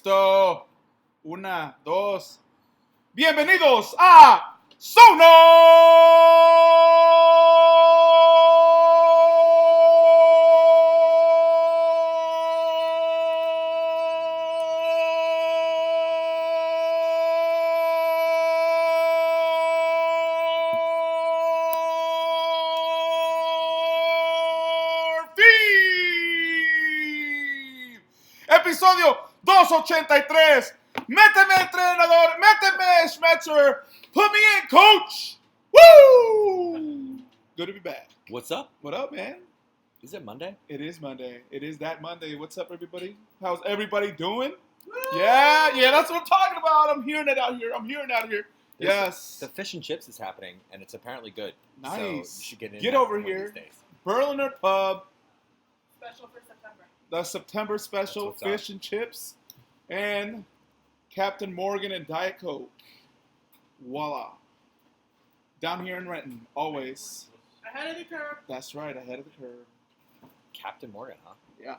Listo. Una, dos. Bienvenidos a SonarFeed. Episodio 283. Méteme, entrenador. Méteme, Schmetzer. Put me in, coach. Woo! Good to be back. What's up? What up, man? Is it Monday? It is Monday. It is that Monday. What's up, everybody? How's everybody doing? Yeah, that's what I'm talking about. I'm hearing it out here. Yes. The fish and chips is happening, and it's apparently good. Nice. So you should get in. Get there over one of here. these days. Berliner Pub. Special for September. The September special That's what's fish and chips, and Captain Morgan and Diet Coke. Voila. Down here in Renton, always. Ahead of the curve. That's right, ahead of the curve. Captain Morgan, huh? Yeah.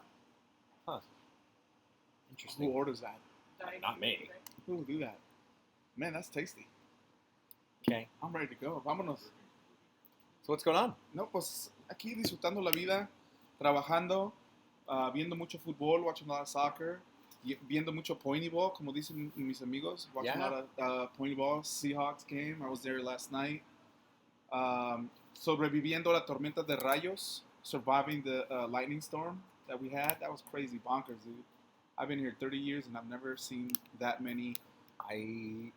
Huh. Who Interesting. orders that? Diet Not Coke, me. right? Who would do that? Man, that's tasty. Okay. I'm ready to go. Vámonos. So what's going on? No, pues aquí disfrutando la vida, trabajando, viendo mucho fútbol, watching a lot of soccer, viendo mucho pointy ball, como dicen mis amigos, watching a lot of pointy ball, Seahawks game. I was there last night. Sobreviviendo la tormenta de rayos, surviving the lightning storm that we had. That was crazy, bonkers, dude. I've been here 30 years and I've never seen that many. I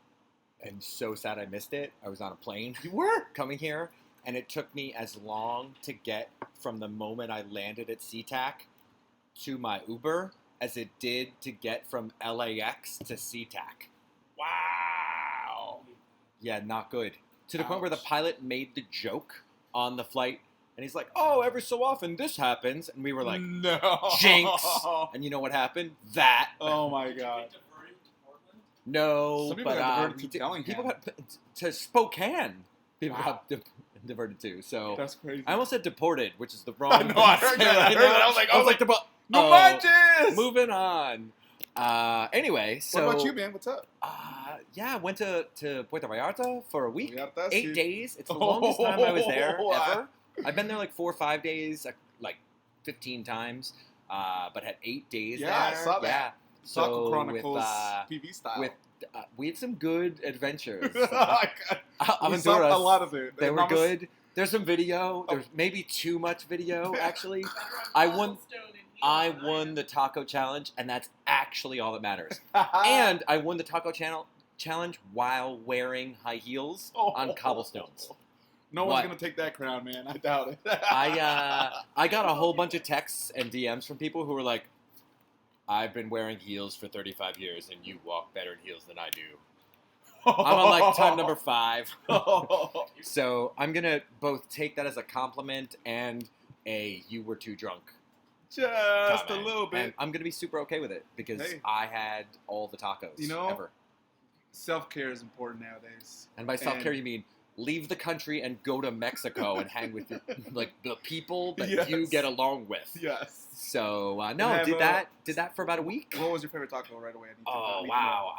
am so sad I missed it. I was on a plane You were? coming here, and it took me as long to get from the moment I landed at SeaTac to my Uber as it did to get from LAX to SeaTac. Wow. Yeah, not good. To the point where the Ouch. pilot made the joke on the flight, and he's like, "Oh, every so often this happens," and we were like, no. "Jinx!" And you know what happened? That. Oh my God. No, Some people but got diverted to did- Bellingham. people got to Spokane. People Wow. got diverted to. So That's crazy. I almost said deported, which is the wrong. I know, I heard that, I heard that. I was like, no oh, manches! moving on. Anyway, so What about you, man? What's up? Yeah, I went to Puerto Vallarta for a week. Vallarta, 8 sí. days. It's the longest time I was there Oh, ever. I've been there like 4 or 5 days, like 15 times, but had 8 days Yeah, there. I saw that. Yeah. Soccer So Chronicles PV style. we had some good adventures. We saw a lot of it. They were Mama's- good. There's some video. There's maybe too much video, actually. I won the taco challenge, and that's actually all that matters. And I won the taco challenge while wearing high heels on cobblestones. No What? one's gonna take that crown, man. I doubt it. I got a whole bunch of texts and DMs from people who were like, "I've been wearing heels for 35 years, and you walk better in heels than I do." I'm on like time number 5. So I'm going to both take that as a compliment and a "you were too drunk" Just a comment. little bit. And I'm going to be super okay with it because Hey. I had all the tacos ever. Self-care is important nowadays. And by self-care, you mean leave the country and go to Mexico and hang with the people that you Yes. get along with. Yes. So And no, have did a- that for about a week. What was your favorite taco right away? Oh wow!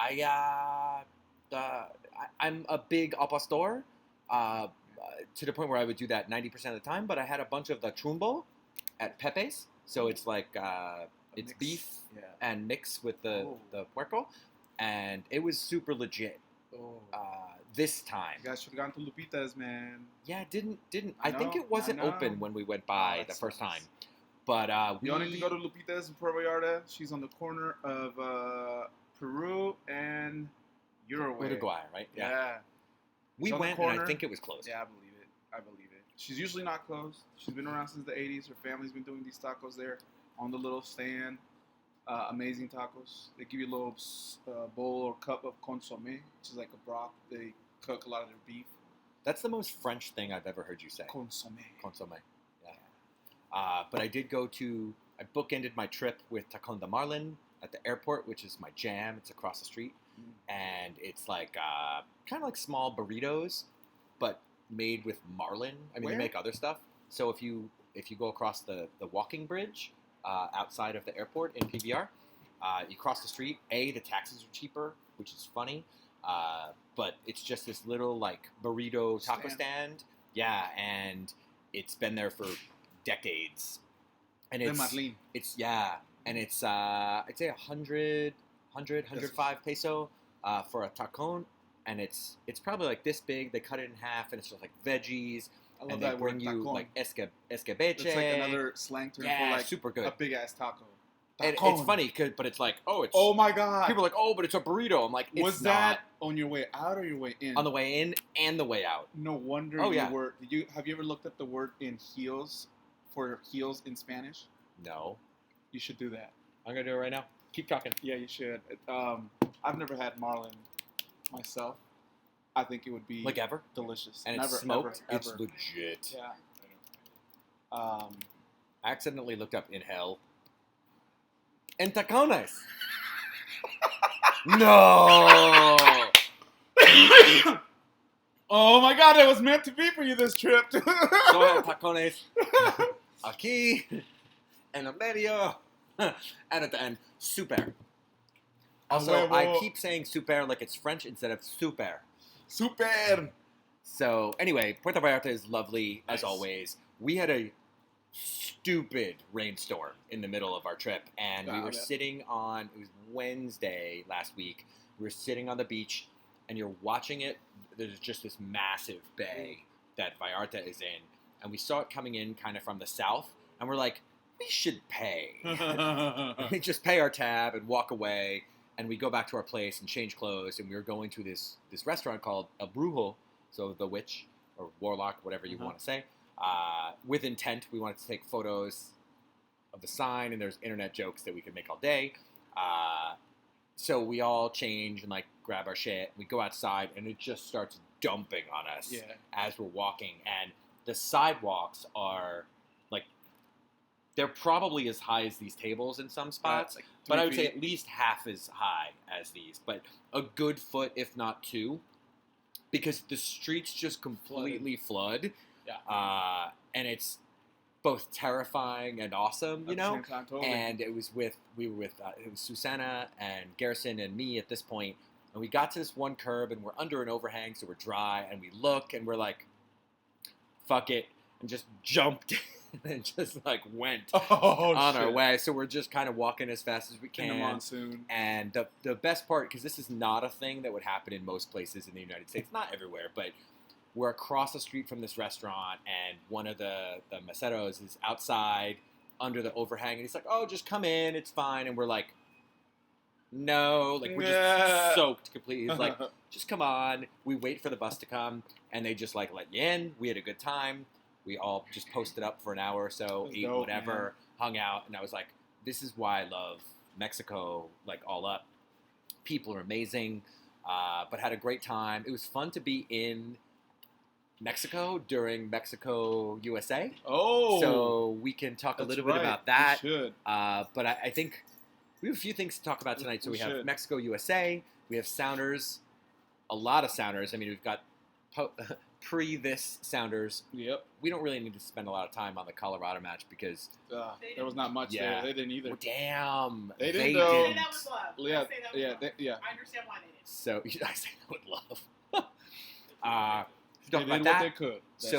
I'm a big al pastor, to the point where I would do that 90% of the time. But I had a bunch of the chumbo at Pepe's, so it's like it's mix. beef Yeah. and mixed with the puerco, and it was super legit. This time, You guys should have gone to Lupita's, man. yeah, didn't. I I think know, it wasn't I know. open when we went by that the first sucks. time, but we You only need to go to Lupita's in Puerto Vallarta. She's on the corner of Peru and Uruguay, right? Yeah. We It's on the went, and I corner. think it was closed. Yeah, I believe it. She's usually not closed. She's been around since the 80s. Her family's been doing these tacos there on the little stand. Amazing tacos. They give you a little bowl or cup of consomme, which is like a broth. They cook a lot of their beef. That's the most French thing I've ever heard you say. Consomme. Consomme. Yeah. But I did I bookended my trip with Tacon de Marlin at the airport, which is my jam. It's across the street. And it's like kind of like small burritos, but made with marlin. I mean, Where? they make other stuff. So if you go across the walking bridge outside of the airport in PBR, You cross the street. The taxis are cheaper, which is funny. But it's just this little like burrito taco stand. Yeah, and it's been there for decades. And it's and it's I'd say 105 peso for a tacon, and it's probably like this big. They cut it in half, and it's just like veggies. I love And that they bring word, you tacon. like escabeche. It's like another slang term for like super good. a big ass taco. And Tacon. it's funny, but it's like, it's. Oh my god! People are like, but it's a burrito. I'm like, it's was not. that on your way out or your way in? On the way in and the way out. No wonder you were. Have you ever looked at the word in heels for heels in Spanish? No. You should do that. I'm gonna do it right now. Keep talking. Yeah, you should. I've never had marlin myself. I think it would be Like ever? delicious. And never, it's smoked. Ever, It's legit. Yeah. I accidentally looked up in hell. En tacones. No. Oh my god, it was meant to be for you this trip. So I had tacones aquí, en el medio, and at the end, super. Also, I keep saying super like it's French instead of super. Super. So anyway, Puerto Vallarta is lovely as Nice. always. We had a stupid rainstorm in the middle of our trip, and we were sitting on. It was Wednesday last week. We were sitting on the beach, and you're watching it. There's just this massive bay that Vallarta is in, and we saw it coming in kind of from the south, and we're like, we should pay. We just pay our tab and walk away. And we go back to our place and change clothes, and we were going to this restaurant called El Brujo, so the witch or warlock, whatever you want to say, with intent. We wanted to take photos of the sign, and there's internet jokes that we could make all day. So we all change and like grab our shit. We go outside, and it just starts dumping on us as we're walking, and the sidewalks are like they're probably as high as these tables in some spots. Like but I would say at least half as high as these, but a good foot, if not two, because the streets just completely flood. Yeah. And it's both terrifying and awesome, you know? At the same time, totally. And it was it was Susanna and Garrison and me at this point, and we got to this one curb, and we're under an overhang, so we're dry, and we look, and we're like, fuck it, and just jumped and just like went on our way. So we're just kind of walking as fast as we can. In the monsoon. And the best part, because this is not a thing that would happen in most places in the United States, not everywhere, but we're across the street from this restaurant, and one of the meseros is outside under the overhang, and he's like, just come in, it's fine. And we're like, no, like we're just soaked completely. He's like, just come on. We wait for the bus to come, and they just like let you in. We had a good time. We all just posted up for an hour or so, ate whatever, hung out, and I was like, this is why I love Mexico, like all up. People are amazing, but had a great time. It was fun to be in Mexico during Mexico USA. Oh. So we can talk a little bit about that. We should. But I think we have a few things to talk about tonight. So we have Mexico USA. We have Sounders. A lot of Sounders. I mean, we've got pre-this Sounders. Yep. We don't really need to spend a lot of time on the Colorado match because there was not much there. They didn't either. Well, damn. They didn't. Say that with love. Yeah. I say that with love. Yeah. I understand why they didn't. So I say that with love. They talk did about that. what they could. That's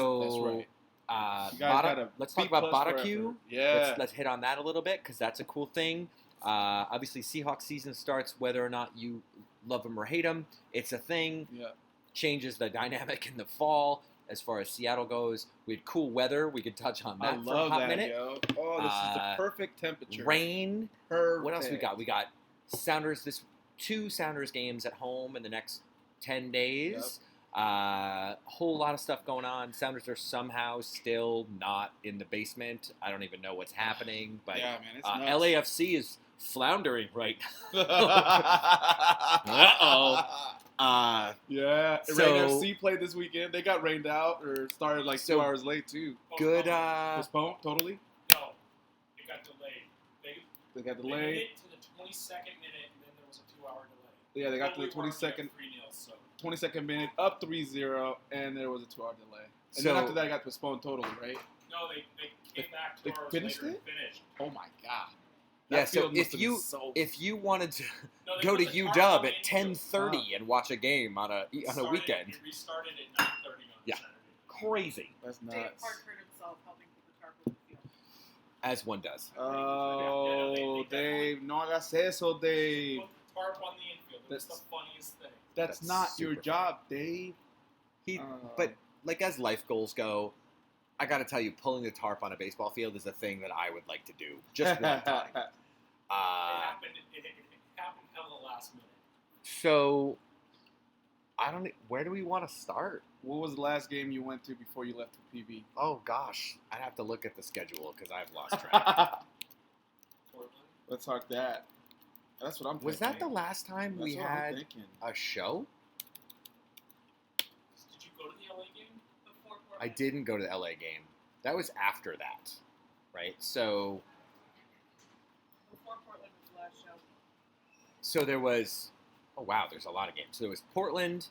right. Let's talk about barbecue. Yeah. Let's hit on that a little bit because that's a cool thing. Obviously, Seahawks season starts whether or not you love them or hate them. It's a thing. Yeah. Changes the dynamic in the fall as far as Seattle goes. We had cool weather. We could touch on that for a hot minute. Yo. Oh, this is the perfect temperature. Rain. Perfect. What else we got? We got Sounders. Two Sounders games at home in the next 10 days. Whole lot of stuff going on. Sounders are somehow still not in the basement. I don't even know what's happening. But yeah, man, it's nuts. LAFC is floundering right now. Uh-oh. Yeah. So, Rain FC played this weekend. They got rained out or started like 2 hours late too. Good. Postponed totally? No, it got delayed. They got They made delayed. it to the 22nd minute, and then there was a 2-hour delay. Yeah, they got to the But we were 22nd. up 3-0, so. 22nd minute, up 3-0, and there was a 2-hour delay. And So- then after that, it got postponed totally, right? No, they came back 2 they hours finished later it? and finished. Oh my god. That Yeah, so field must if have you been so if you wanted to No, they go put to the tarp UW on the at infield. 10:30 and watch a game on a weekend, It restarted at 9:30 on Yeah. Saturday. crazy, That's Dave nuts. Clark hurt himself helping put the tarp on the field. as one does. Oh, Yeah, Dave, no hagas eso, Dave. Put the tarp on the infield. It was the That's- funniest thing. That's That's not your super job, Dave. He, Uh, but like as life goals go, I got to tell you, pulling the tarp on a baseball field is a thing that I would like to do just one time. It happened. It happened hell the last minute. So, I don't. Where do we want to start? What was the last game you went to before you left for PV? Oh gosh, I'd have to look at the schedule because I've lost track. Portland. Let's talk that. That's what I'm thinking. Was that the last time we That's what I'm had thinking. a show? Did you go to the LA game? Before I Portland. didn't go to the LA game. That was after that, right? So Before Portland was the last show. So there was, oh wow, there's a lot of games. So there was Portland,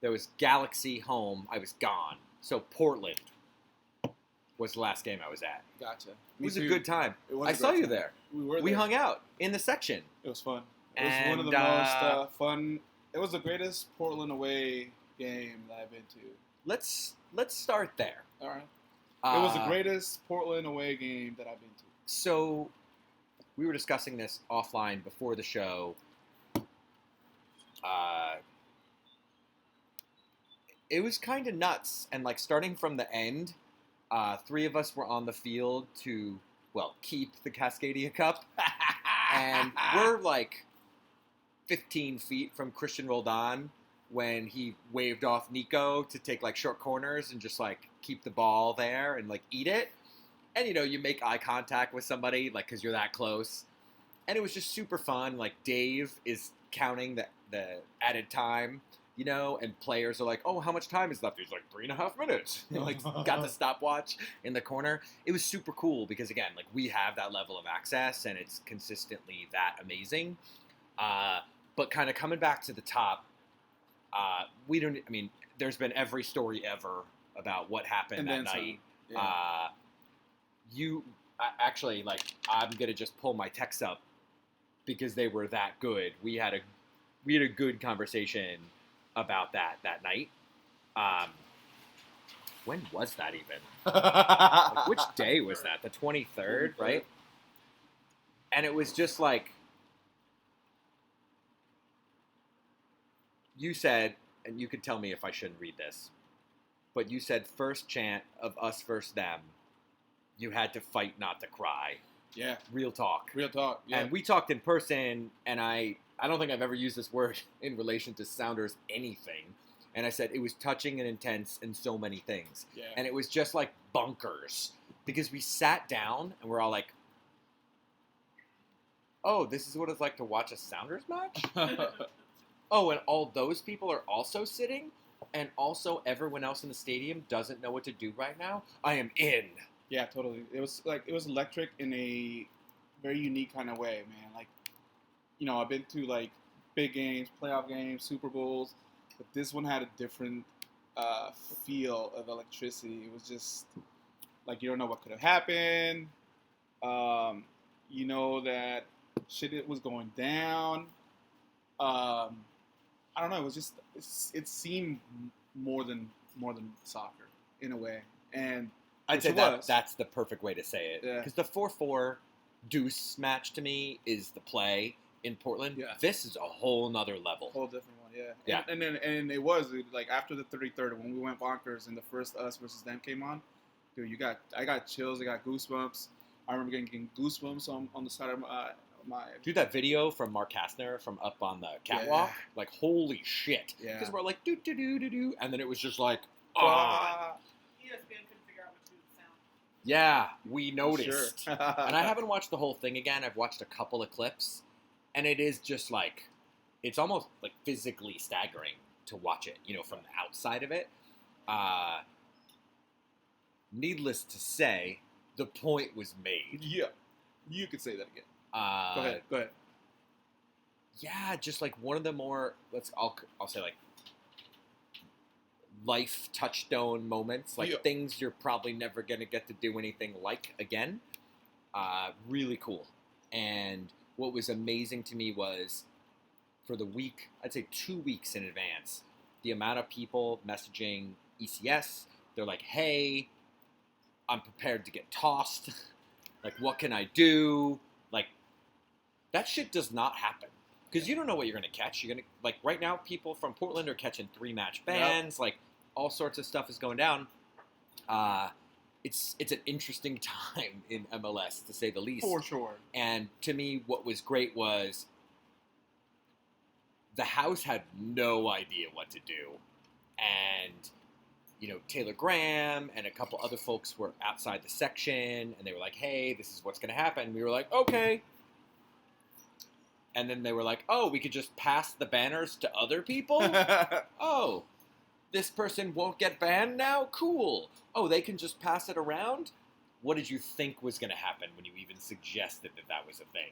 there was Galaxy home. I was gone. So Portland was the last game I was at. Gotcha. It was a good time. It was I a saw great you time. there. We We there. hung out in the section. It was fun. It was one of the And, most fun. It was the greatest Portland away game that I've been to. Let's start there. All right. It was the Uh, greatest Portland away game that I've been to. So we were discussing this offline before the show. It was kind of nuts, and like starting from the end, three of us were on the field to, well, keep the Cascadia Cup, and we're like 15 feet from Christian Roldan when he waved off Nico to take like short corners and just like keep the ball there and like eat it. And you know, you make eye contact with somebody like because you're that close, and it was just super fun. Like Dave is counting the added time, you know, and players are like, "Oh, how much time is left?" He's like 3.5 minutes. Like got the stopwatch in the corner. It was super cool because again, like we have that level of access and it's consistently that amazing. But kind of coming back to the top, we don't. I mean, there's been every story ever about what happened And that then some. night. Yeah. Actually, like, I'm gonna just pull my texts up because they were that good. We had a good conversation about that night. When was that even? Like, which day was that? The 23rd, right? And it was just like you said, and you could tell me if I shouldn't read this, but you said first chant of us versus them. You had to fight not to cry. Yeah. Real talk. Real talk. Yeah. And we talked in person, and I don't think I've ever used this word in relation to Sounders anything. And I said it was touching and intense in so many things. Yeah. And it was just like bunkers. Because we sat down, and we're all like, oh, this is what it's like to watch a Sounders match? Oh, and all those people are also sitting? And also everyone else in the stadium doesn't know what to do right now? I am in. Yeah, totally. It was electric in a very unique kind of way, man. Like, you know, I've been to like big games, playoff games, Super Bowls, but this one had a different feel of electricity. It was just like you don't know what could have happened. You know that shit was going down. I don't know. It was just it seemed more than soccer in a way, and I'd which say it that was. that's the perfect way to say it. Yeah. Because the 4-4 deuce match to me is the play in Portland. Yeah. This is a whole nother level. whole different one, yeah. Yeah. And it was like after the 33rd when we went bonkers and the first us versus them came on, dude, I got chills, I got goosebumps. I remember getting goosebumps on the side of my Dude, that video from Mark Kastner from up on the catwalk, like holy shit. Yeah. Because we're like do do do do do, and then it was just like, Ah, ESPN couldn't figure out what to do with sound. yeah, we noticed. Sure. And I haven't watched the whole thing again. I've watched a couple of clips, and it is just like, it's almost like physically staggering to watch it, you know, from the outside of it. Needless to say, the point was made. Yeah, you could say that again. Go ahead. Yeah, just like one of the more I'll say like life touchstone moments, like Yeah. things you're probably never gonna get to do anything like again. Really cool. And what was amazing to me was for the week, I'd say 2 weeks in advance, the amount of people messaging ECS, they're like, hey, I'm prepared to get tossed. Like, what can I do? Like, that shit does not happen. Because you don't know what you're going to catch. You're going to, like, right now, people from Portland are catching 3-match bans. Yep. Like, all sorts of stuff is going down. It's an interesting time in MLS, to say the least. For sure. And to me, what was great was the house had no idea what to do. And, you know, Taylor Graham and a couple other folks were outside the section, and they were like, hey, this is what's going to happen. We were like, okay. And then they were like, oh, we could just pass the banners to other people? Oh, this person won't get banned now? Cool. Oh, they can just pass it around? What did you think was going to happen when you even suggested that that was a thing?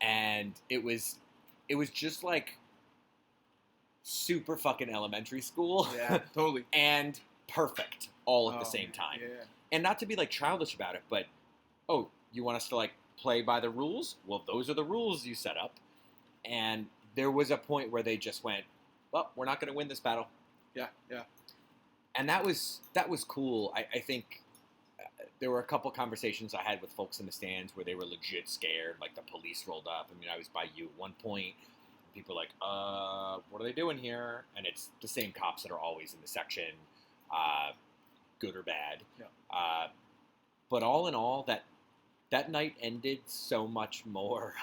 And it was just like super fucking elementary school. Yeah, totally. And perfect all at the same time. Yeah. And not to be like childish about it, but, oh, you want us to like play by the rules? Well, those are the rules you set up. And there was a point where they just went, well, we're not going to win this battle. Yeah, yeah. And that was cool. I think there were a couple conversations I had with folks in the stands where they were legit scared. Like the police rolled up. I mean, I was by you at one point. People were like, what are they doing here? And it's the same cops that are always in the section, good or bad. Yeah. But all in all, that night ended so much more,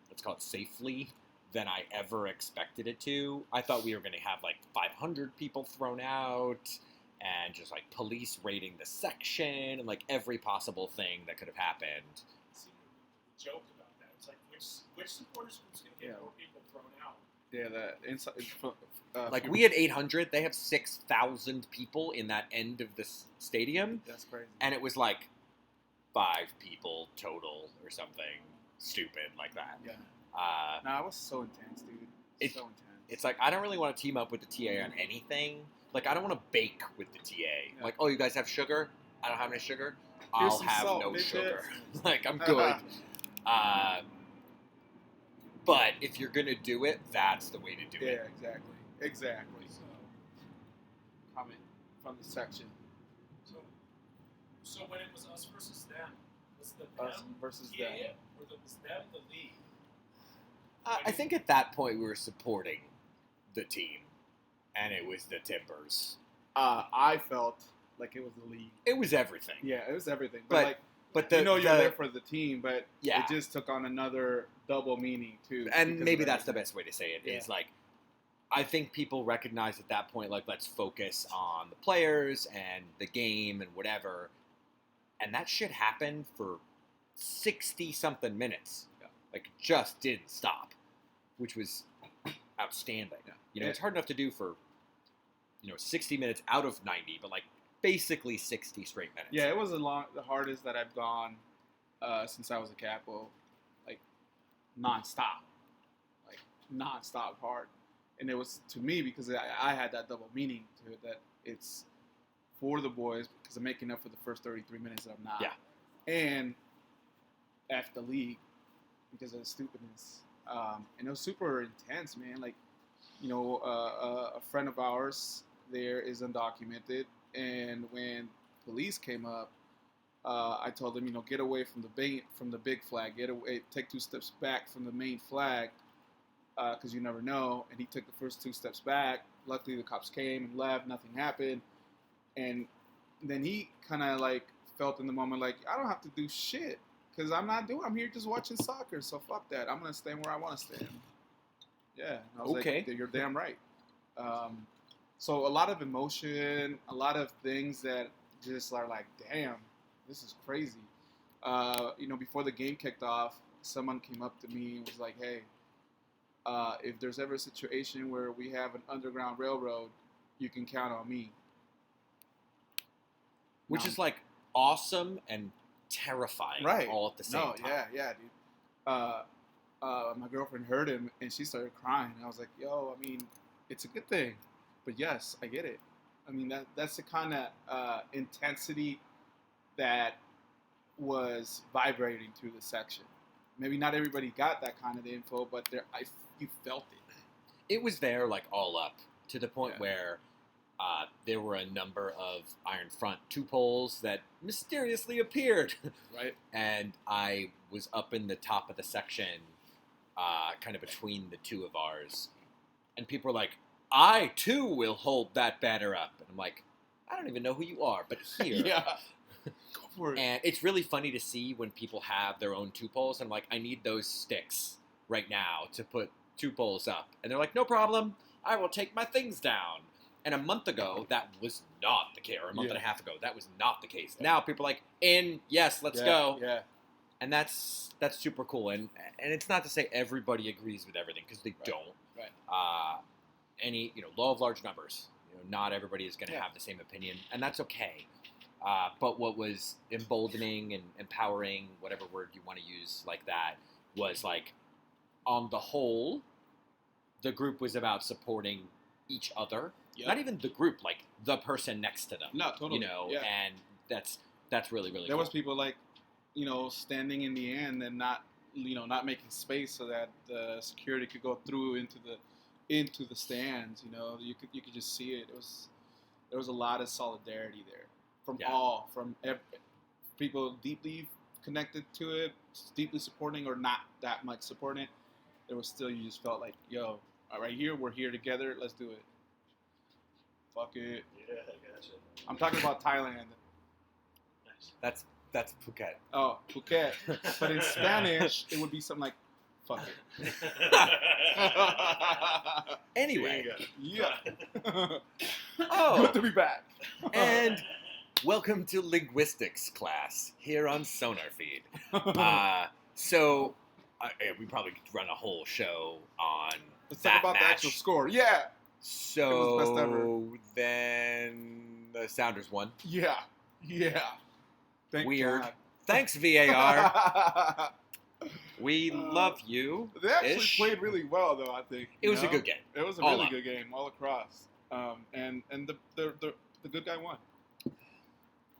let's call it safely, than I ever expected it to. I thought we were going to have like 500 people thrown out and just like police raiding the section and like every possible thing that could have happened. See, we joked about that. It's like which supporters group's going to get more people thrown out? Yeah, that inside. Like we had 800, they have 6,000 people in that end of the stadium. That's crazy. And it was like 5 people total or something stupid like that. Yeah. It was so intense, dude. So intense. It's like, I don't really want to team up with the TA on anything. Like, I don't want to bake with the TA. Yeah. Like, oh, you guys have sugar? I don't have any sugar. Here's I'll some have salt, no bitches. sugar. Like, I'm good. But if you're going to do it, that's the way to do it. Yeah, exactly. So, comment from the section. So when it was us versus them, was the Us them versus yeah, them. or was them the league? I think at that point we were supporting the team, and it was the Timbers. I felt like it was the league. It was everything. Yeah, it was everything. But But you're there for the team, but Yeah. it just took on another double meaning too. And because maybe of that's the everything. best way to say it, is Yeah. like, I think people recognize at that point, like, let's focus on the players and the game and whatever. And that shit happened for 60-something minutes. Yeah. Like, it just didn't stop, which was outstanding. Yeah. You know, it's hard enough to do for, 60 minutes out of 90, but, like, basically 60 straight minutes. Yeah, it was the hardest that I've gone since I was a capo, like nonstop hard, and it was to me because I had that double meaning to it, that it's for the boys because I'm making up for the first 33 minutes that I'm not. Yeah. And F the league because of the stupidness, and it was super intense, man. Like, a friend of ours there is undocumented. And when police came up, I told them, get away from the big flag. Get away, take 2 steps back from the main flag, because you never know. And he took the first 2 steps back. Luckily, the cops came and left. Nothing happened. And then he kind of like felt in the moment like, I don't have to do shit because I'm here just watching soccer. So fuck that. I'm gonna stand where I want to stand. Yeah. And I was Okay. like, you're damn right. So a lot of emotion, a lot of things that just are like, damn, this is crazy. Before the game kicked off, someone came up to me and was like, hey, if there's ever a situation where we have an underground railroad, you can count on me. Which is, like, awesome and terrifying all at the same time. Yeah, dude. My girlfriend heard him and she started crying. I was like, yo, I mean, it's a good thing. But yes, I get it. I mean, that's the kind of intensity that was vibrating through the section. maybe not everybody got that kind of info, but you felt it. It was there, like, all up, to the point Yeah. where there were a number of Iron Front 2 poles that mysteriously appeared. Right. And I was up in the top of the section, kind of between the two of ours. And people were like, I, too, will hold that banner up. And I'm like, I don't even know who you are, but here. Yeah. Go for it. And it's really funny to see when people have their own 2 poles. And I'm like, I need those sticks right now to put 2 poles up. And they're like, no problem. I will take my things down. And a month ago, that was not the case. Or a month and a half ago, that was not the case. Now people are like, yes, let's go. Yeah. And that's super cool. And it's not to say everybody agrees with everything, because they don't. Right. Any law of large numbers. Not everybody is going to have the same opinion, and that's okay. But what was emboldening and empowering, whatever word you want to use like that, was like, on the whole, the group was about supporting each other. Yep. Not even the group, like the person next to them. No, totally. Yeah. And that's really, really There cool. was people like, standing in the end and not making space so that the security could go through into the stands. You could just see it. There was a lot of solidarity there from people deeply connected to it, deeply supporting, or not that much supporting it. There was still, you just felt like, yo, right here, we're here together. Let's do it. Fuck it. Yeah, I gotcha. I'm talking about Thailand. Nice. That's Phuket. Oh, Phuket. But in Spanish, it would be something like, fuck it. Anyway. Yeah. Oh. Good to be back. And welcome to linguistics class here on SonarFeed. So we probably could run a whole show on Let's that talk about match. the actual score. Yeah. So It was the best ever. then the Sounders won. Yeah. Thank Weird. God. Thanks, VAR. We love you. They actually Ish. played really well, though. I think It was a good game. It was a All really up. good game all across. And the good guy won.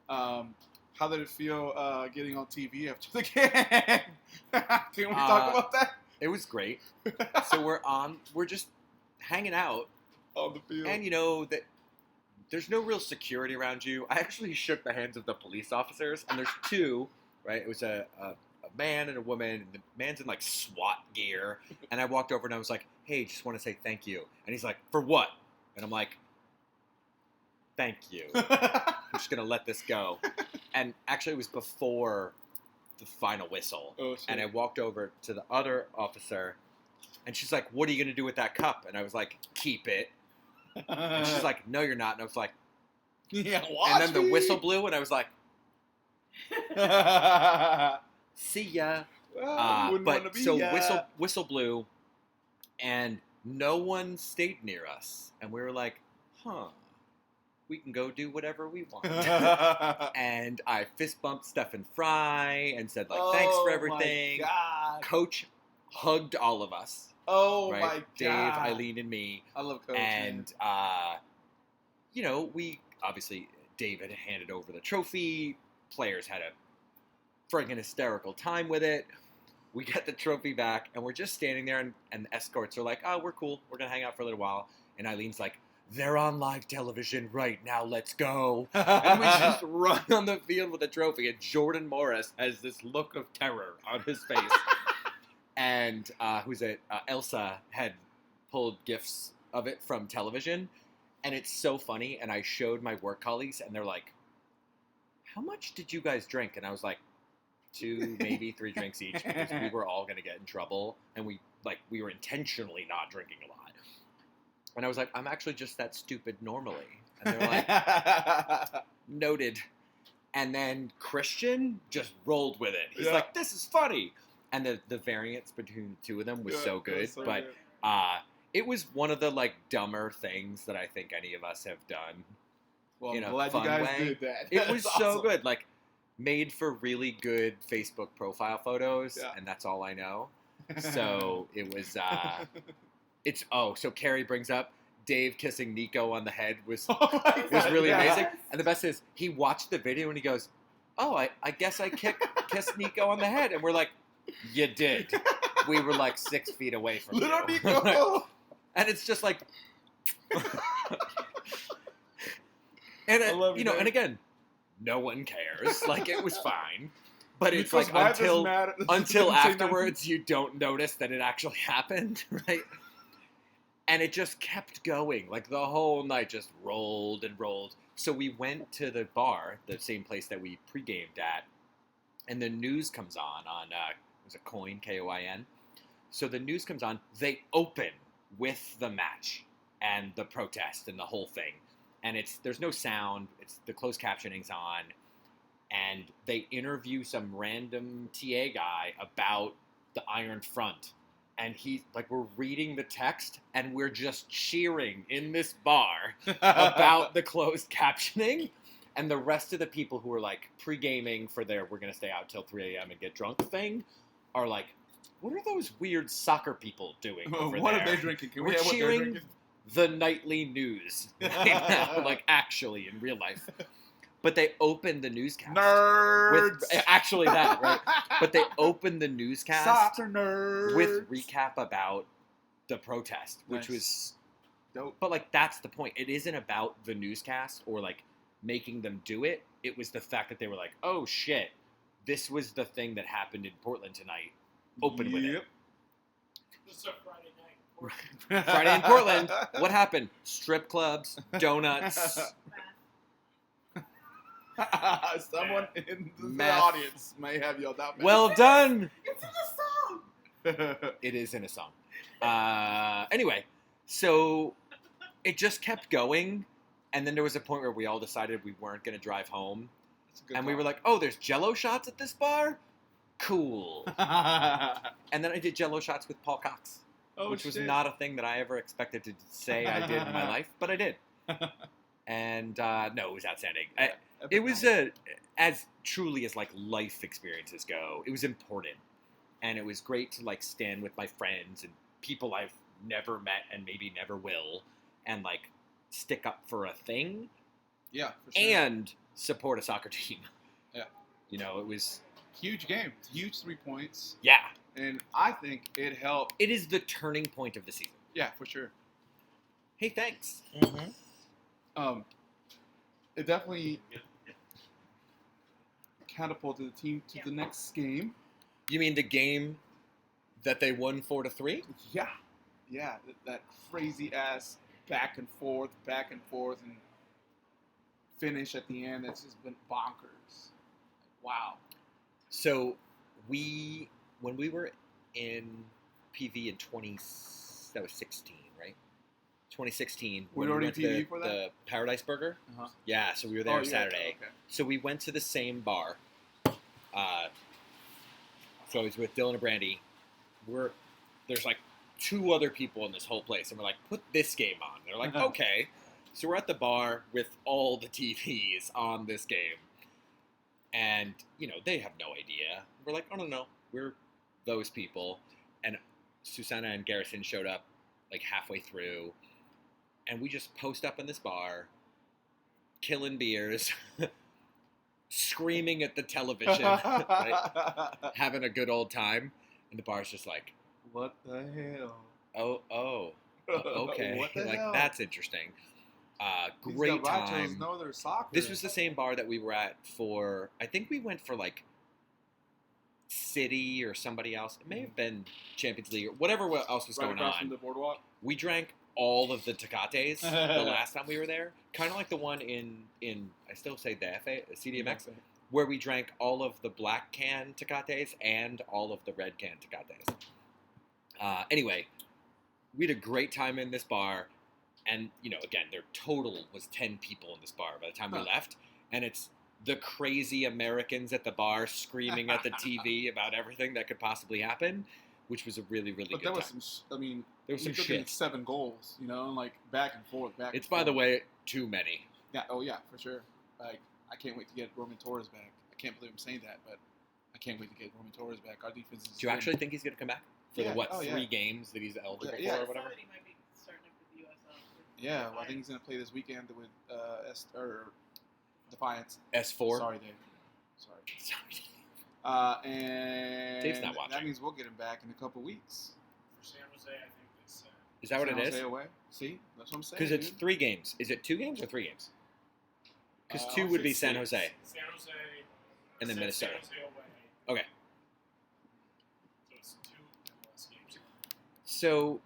How did it feel getting on TV after the game? Can we talk about that? It was great. So we're just hanging out, On the field. and that there's no real security around you. I actually shook the hands of the police officers, and there's 2, right? It was a man and a woman, and the man's in like SWAT gear, and I walked over and I was like, hey, just want to say thank you. And he's like, for what? And I'm like, thank you. I'm just going to let this go. And actually it was before the final whistle. Oh, shit. And I walked over to the other officer, and she's like, what are you going to do with that cup? And I was like, keep it. And she's like, no, you're not. And I was like, yeah, and then the whistle blew, and I was like, see ya. But so whistle blew, and no one stayed near us, and we were like, we can go do whatever we want. And I fist bumped Stephen Fry and said, like, thanks for everything. My God. Coach hugged all of us. Oh right? my God. Dave, Eileen, and me. I love Coach. And we obviously, Dave had handed over the trophy. Players had a friggin' hysterical time with it. We get the trophy back, and we're just standing there, and the escorts are like, oh, we're cool. We're going to hang out for a little while. And Eileen's like, they're on live television right now. Let's go. And we just run on the field with the trophy, and Jordan Morris has this look of terror on his face. And Elsa had pulled gifs of it from television, and it's so funny. And I showed my work colleagues, and they're like, how much did you guys drink? And I was like, 2, maybe 3 drinks each, because we were all going to get in trouble, and we were intentionally not drinking a lot. And I was like, I'm actually just that stupid normally. And they're like, noted. And then Christian just rolled with it. He's like, this is funny. And the variance between the 2 of them was so good. But it was one of the dumber things that I think any of us have done. Well, in I'm a glad fun you guys way. did that. It was That's so awesome. good. Made for really good Facebook profile photos, Yeah. and that's all I know. So it was, so Carrie brings up Dave kissing Nico on the head was really amazing. And the best is he watched the video and he goes, oh, I guess I kissed Nico on the head. And we're like, You did. We were like 6 feet away from Little you. Nico. And it's just like, and I love you, and Dave. again, no one cares. Like it was fine, but it's Because like why does it until matter? until Say nothing. afterwards you don't notice that it actually happened, right? And it just kept going. Like the whole night just rolled and rolled. So we went to the bar, the same place that we pre-gamed at, and the news comes on it was a Coin, Koin. So the news comes on. They open with the match and the protest and the whole thing. And there's no sound. It's the closed captioning's on. And they interview some random TA guy about the Iron Front. And he's like, we're reading the text and we're just cheering in this bar about the closed captioning. And the rest of the people who were like pre-gaming for their we're going to stay out till 3 a.m. and get drunk thing are like, what are those weird soccer people doing over What there? are they drinking? Can we We're have what they're cheering drinking? the nightly news right now, like actually in real life. But they opened the newscast. Nerds. With, actually that, right? But they opened the newscast Soccer nerds. with recap about the protest, which Nice. was Dope. But like that's the point. It isn't about the newscast or like making them do it. It was the fact that they were like, oh shit, this was the thing that happened in Portland tonight. Open with it. This is a Friday night. Friday in Portland. What happened? Strip clubs, donuts. Someone in the Meth. audience may have yelled out. "Meth." Well done. It's in the song. It is in a song. Anyway, so it just kept going, and then there was a point where we all decided we weren't going to drive home, That's a good and we call. were like, "Oh, there's Jello shots at this bar, cool." And then I did Jello shots with Paul Cox, Oh, which was shit. not a thing that I ever expected to say I did in my life, but I did. And no, it was outstanding. It was as truly as like life experiences go. It was important, and it was great to like stand with my friends and people I've never met and maybe never will, and like stick up for a thing Yeah, for sure. and support a soccer team. Yeah. You know, it was Huge game, huge 3 points, yeah. and I think it helped. It is the turning point of the season. Yeah, for sure. Hey, thanks. It definitely catapulted the team to the next game. You mean the game that they won 4-3? Yeah, that crazy ass back and forth, and finish at the end. That's just been bonkers. Wow. So when we were in PV in that was 16, right? 2016. We when were already went to PV for that? the Paradise Burger. Uh-huh. Yeah, so we were there Oh, yeah, Saturday. okay. So we went to the same bar. So I was with Dylan and Brandy. There's like 2 other people in this whole place, and we're like, put this game on. They're like, Uh-huh. okay. So we're at the bar with all the TVs on this game. And, they have no idea. We're like, oh, no, we're those people. And Susanna and Garrison showed up like halfway through. And we just post up in this bar, killing beers, screaming at the television, right? Having a good old time. And the bar's just like, What the hell? oh, okay. What the like, hell? that's interesting. These Great gabachos time. know their soccer. This was the same bar that we were at for, I think we went for like City or somebody else. It may have been Champions League or whatever else was right going across on. from the boardwalk. We drank all of the Tecates the last time we were there. Kind of like the one in I still say the CDMX, where we drank all of the black can Tecates and all of the red can Tecates. Anyway, we had a great time in this bar. And, again, their total was 10 people in this bar by the time we left. And it's the crazy Americans at the bar screaming at the TV about everything that could possibly happen, which was a really, really But good there was time. there was some we took in shit. 7 goals, and like back and forth, It's, by the way, too many. Yeah. Oh yeah, for sure. Like I can't wait to get Roman Torres back. I can't believe I'm saying that, but I can't wait to get Roman Torres back. Our defense is. Do you actually think he's going to come back for Yeah. the, Oh, yeah. 3 games that he's eligible Yeah. for or whatever? He might be starting up with the USL. Yeah, well, I think he's gonna play this weekend with Defiance. S4? Sorry, Dave. Sorry. And Dave's not that watching. means we'll get him back in a couple weeks. For San Jose, I think it's. Is that what San it Jose is? away. See, that's what I'm saying. Because it's dude. 3 games. Is it 2 games or 3 games? Because I'll 2 would say be San 6. Jose San Jose. and then San Minnesota. Jose away. Okay. So it's 2 MLS games. So,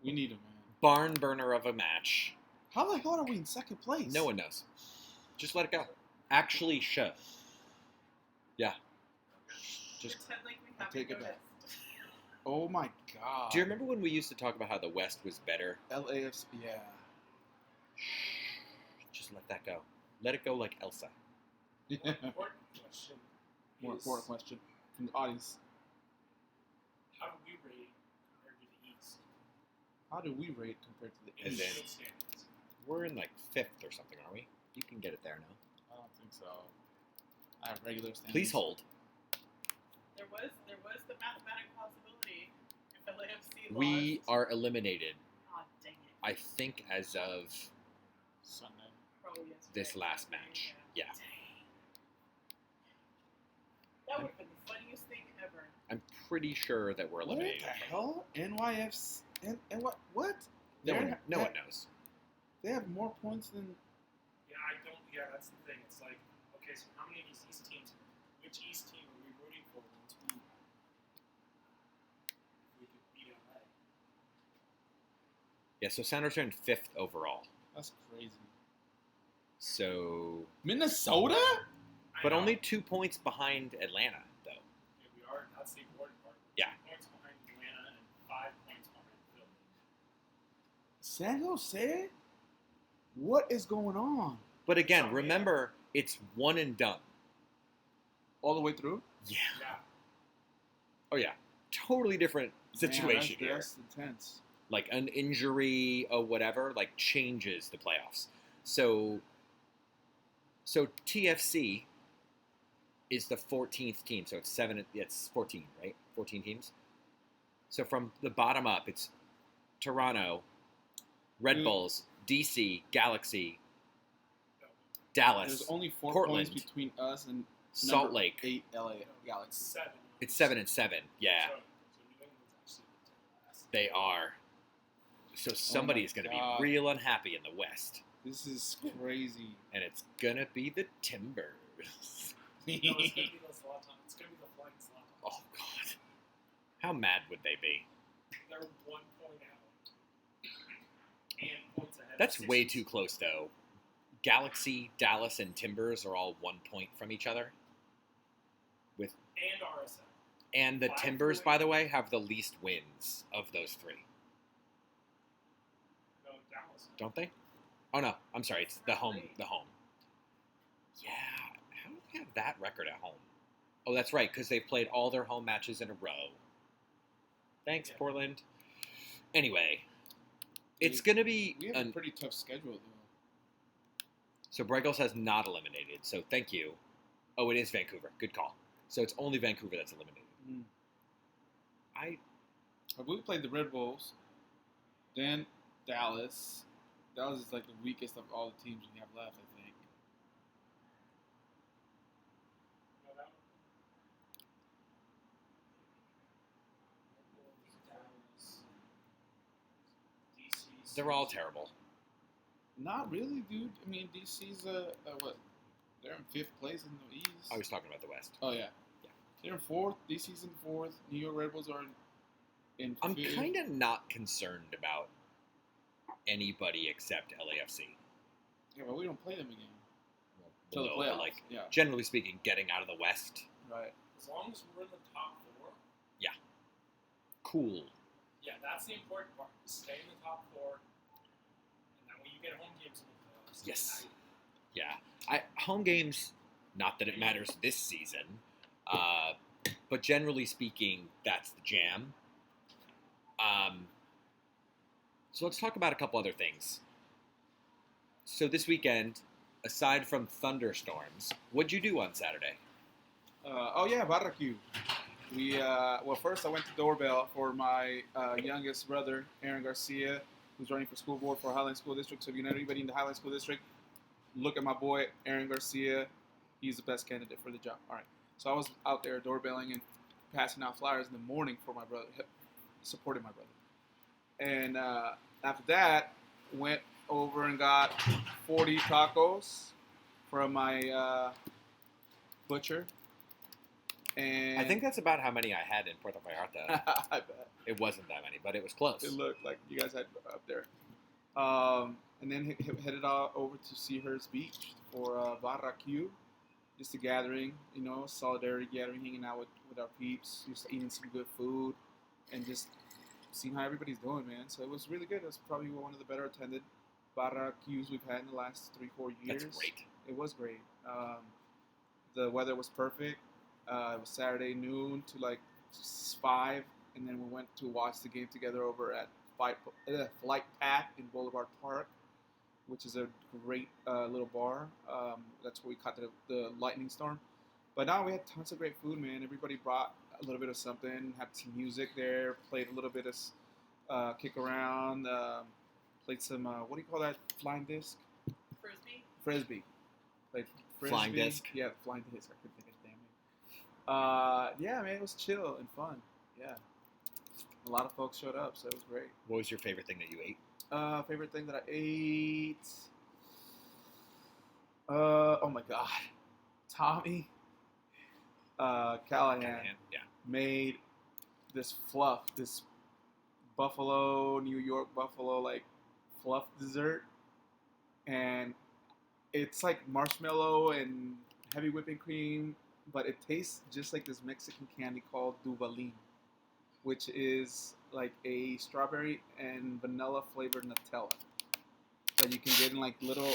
We need him, man. barn burner of a match. How the hell are we in second place? No one knows. Just let it go. Actually, show. Yeah. Just. Pretend like we I'll haven't take it back. noticed. Oh my god. Do you remember when we used to talk about how the West was better? LAFC? Yeah. Just let that go. Let it go like Elsa. More important question. More is, important question from the audience. How do we rate compared to the East? How do we rate compared to the As East? in- Field standings. We're in like 5th or something, aren't we? You can get it there now. I don't think so. I have regular standings. Please hold. There was the mathematical possibility if LAFC lost. We are eliminated, Aw, dang it. I think, as of Sunday. Probably yesterday. this last match. Yeah. Dang. That would have been the funniest thing ever. I'm pretty sure that we're What eliminated. the hell? NYFC? And what? What? No They're- one, no one knows. They have more points than. Yeah, Yeah, that's the thing. It's like, okay, so how many of these East teams? Which East team are we rooting for once we could beat LA? Yeah, so Sounders are in 5th overall. That's crazy. So, Minnesota? I but know. only 2 points behind Atlanta, though. Yeah, we are. That's the important part. Yeah. 2 points behind Atlanta and 5 points behind Philly. San Jose? What is going on? But again, So, remember, it's one and done. All the way through? Yeah. Yeah. Oh yeah. Totally different situation Man, here. that's intense. Like an injury or whatever, like changes the playoffs. So TFC is the 14th team. So it's 14, right? 14 teams. So from the bottom up, it's Toronto, Red Mm. Bulls, DC, Galaxy, Dallas, There's only 4 Portland, points between us and Salt number Lake. 8 LA Galaxy. 7. It's 7 and 7. Yeah, So New England's actually the last. they are. So somebody's going to be God. real unhappy in the West. This is crazy. And it's going to be the Timbers. No, it's gonna be the Zlatan. It's gonna be the flying Zlatan. Oh, God. How mad would they be? They're 1 point out. And points ahead. of That's way 60. too close, though. Galaxy, Dallas, and Timbers are all 1 point from each other. And RSM. And the 5 Timbers, point. by the way, have the least wins of those 3. No, Dallas. Don't they? Oh, no. I'm sorry. It's the home. The home. Yeah. How do they have that record at home? Oh, that's right, because they've played all their home matches in a row. Thanks, Yeah. Portland. Anyway, it's going to be... We have a pretty tough schedule, though. So Bregos has not eliminated, so thank you. Oh, it is Vancouver. Good call. So it's only Vancouver that's eliminated. Mm. I We played the Red Bulls, then Dallas. Dallas is like the weakest of all the teams we have left, I think. No, that one. Dallas. DC. they're all terrible. Not really, dude. I mean, DC's what? They're in 5th place in the East. I was talking about the West. Oh yeah. Yeah. They're in 4th. DC's in 4th. New York Red Bulls are in I'm 5th. kind of not concerned about anybody except LAFC. Yeah, but we don't play them again. Till Below, the but, playoffs. like Yeah. generally speaking, getting out of the West, Right. As long as we're in the top 4, cool. yeah, that's the important part. Stay in the top 4, and then when you get home games in the playoffs, Yes. then Yeah, home games. Not that it matters this season, but generally speaking, that's the jam. So let's talk about a couple other things. So this weekend, aside from thunderstorms, what'd you do on Saturday? Oh yeah, barbecue. We well, first I went to doorbell for my youngest brother, Aaron Garcia, who's running for school board for Highland School District. So if you know anybody in the Highland School District, look at my boy Aaron Garcia. He's the best candidate for the job. All right. So I was out there doorbelling and passing out flyers in the morning for my brother, supporting my brother. And after that, went over and got 40 tacos from my butcher. And I think that's about how many I had in Puerto Vallarta. I bet. It wasn't that many, but it was close. It looked like you guys had up there. And then headed over to Seahurst Beach for Barra Q. Just a gathering, solidarity gathering, hanging out with our peeps, just eating some good food, and just seeing how everybody's doing, man. So it was really good. It was probably one of the better attended Barra Qs we've had in the last 3-4 years. That's great. It was great. The weather was perfect. It was Saturday noon to like 5, and then we went to watch the game together over at Flight Path in Boulevard Park, which is a great little bar. That's where we caught the lightning storm. But now we had tons of great food, man. Everybody brought a little bit of something, had some music there, played a little bit of kick around, played some, what do you call that, flying disc? Frisbee. Played Frisbee. Flying disc? Yeah, flying disc. I couldn't think of it, damn it. Yeah, man, it was chill and fun. Yeah. A lot of folks showed up, so it was great. What was your favorite thing that you ate? Favorite thing that I ate? Oh my God. Tommy Callahan Yeah. made this fluff, this New York buffalo, like fluff dessert. And it's like marshmallow and heavy whipping cream, but it tastes just like this Mexican candy called Duvalin, which is like a strawberry and vanilla flavored Nutella that you can get in like little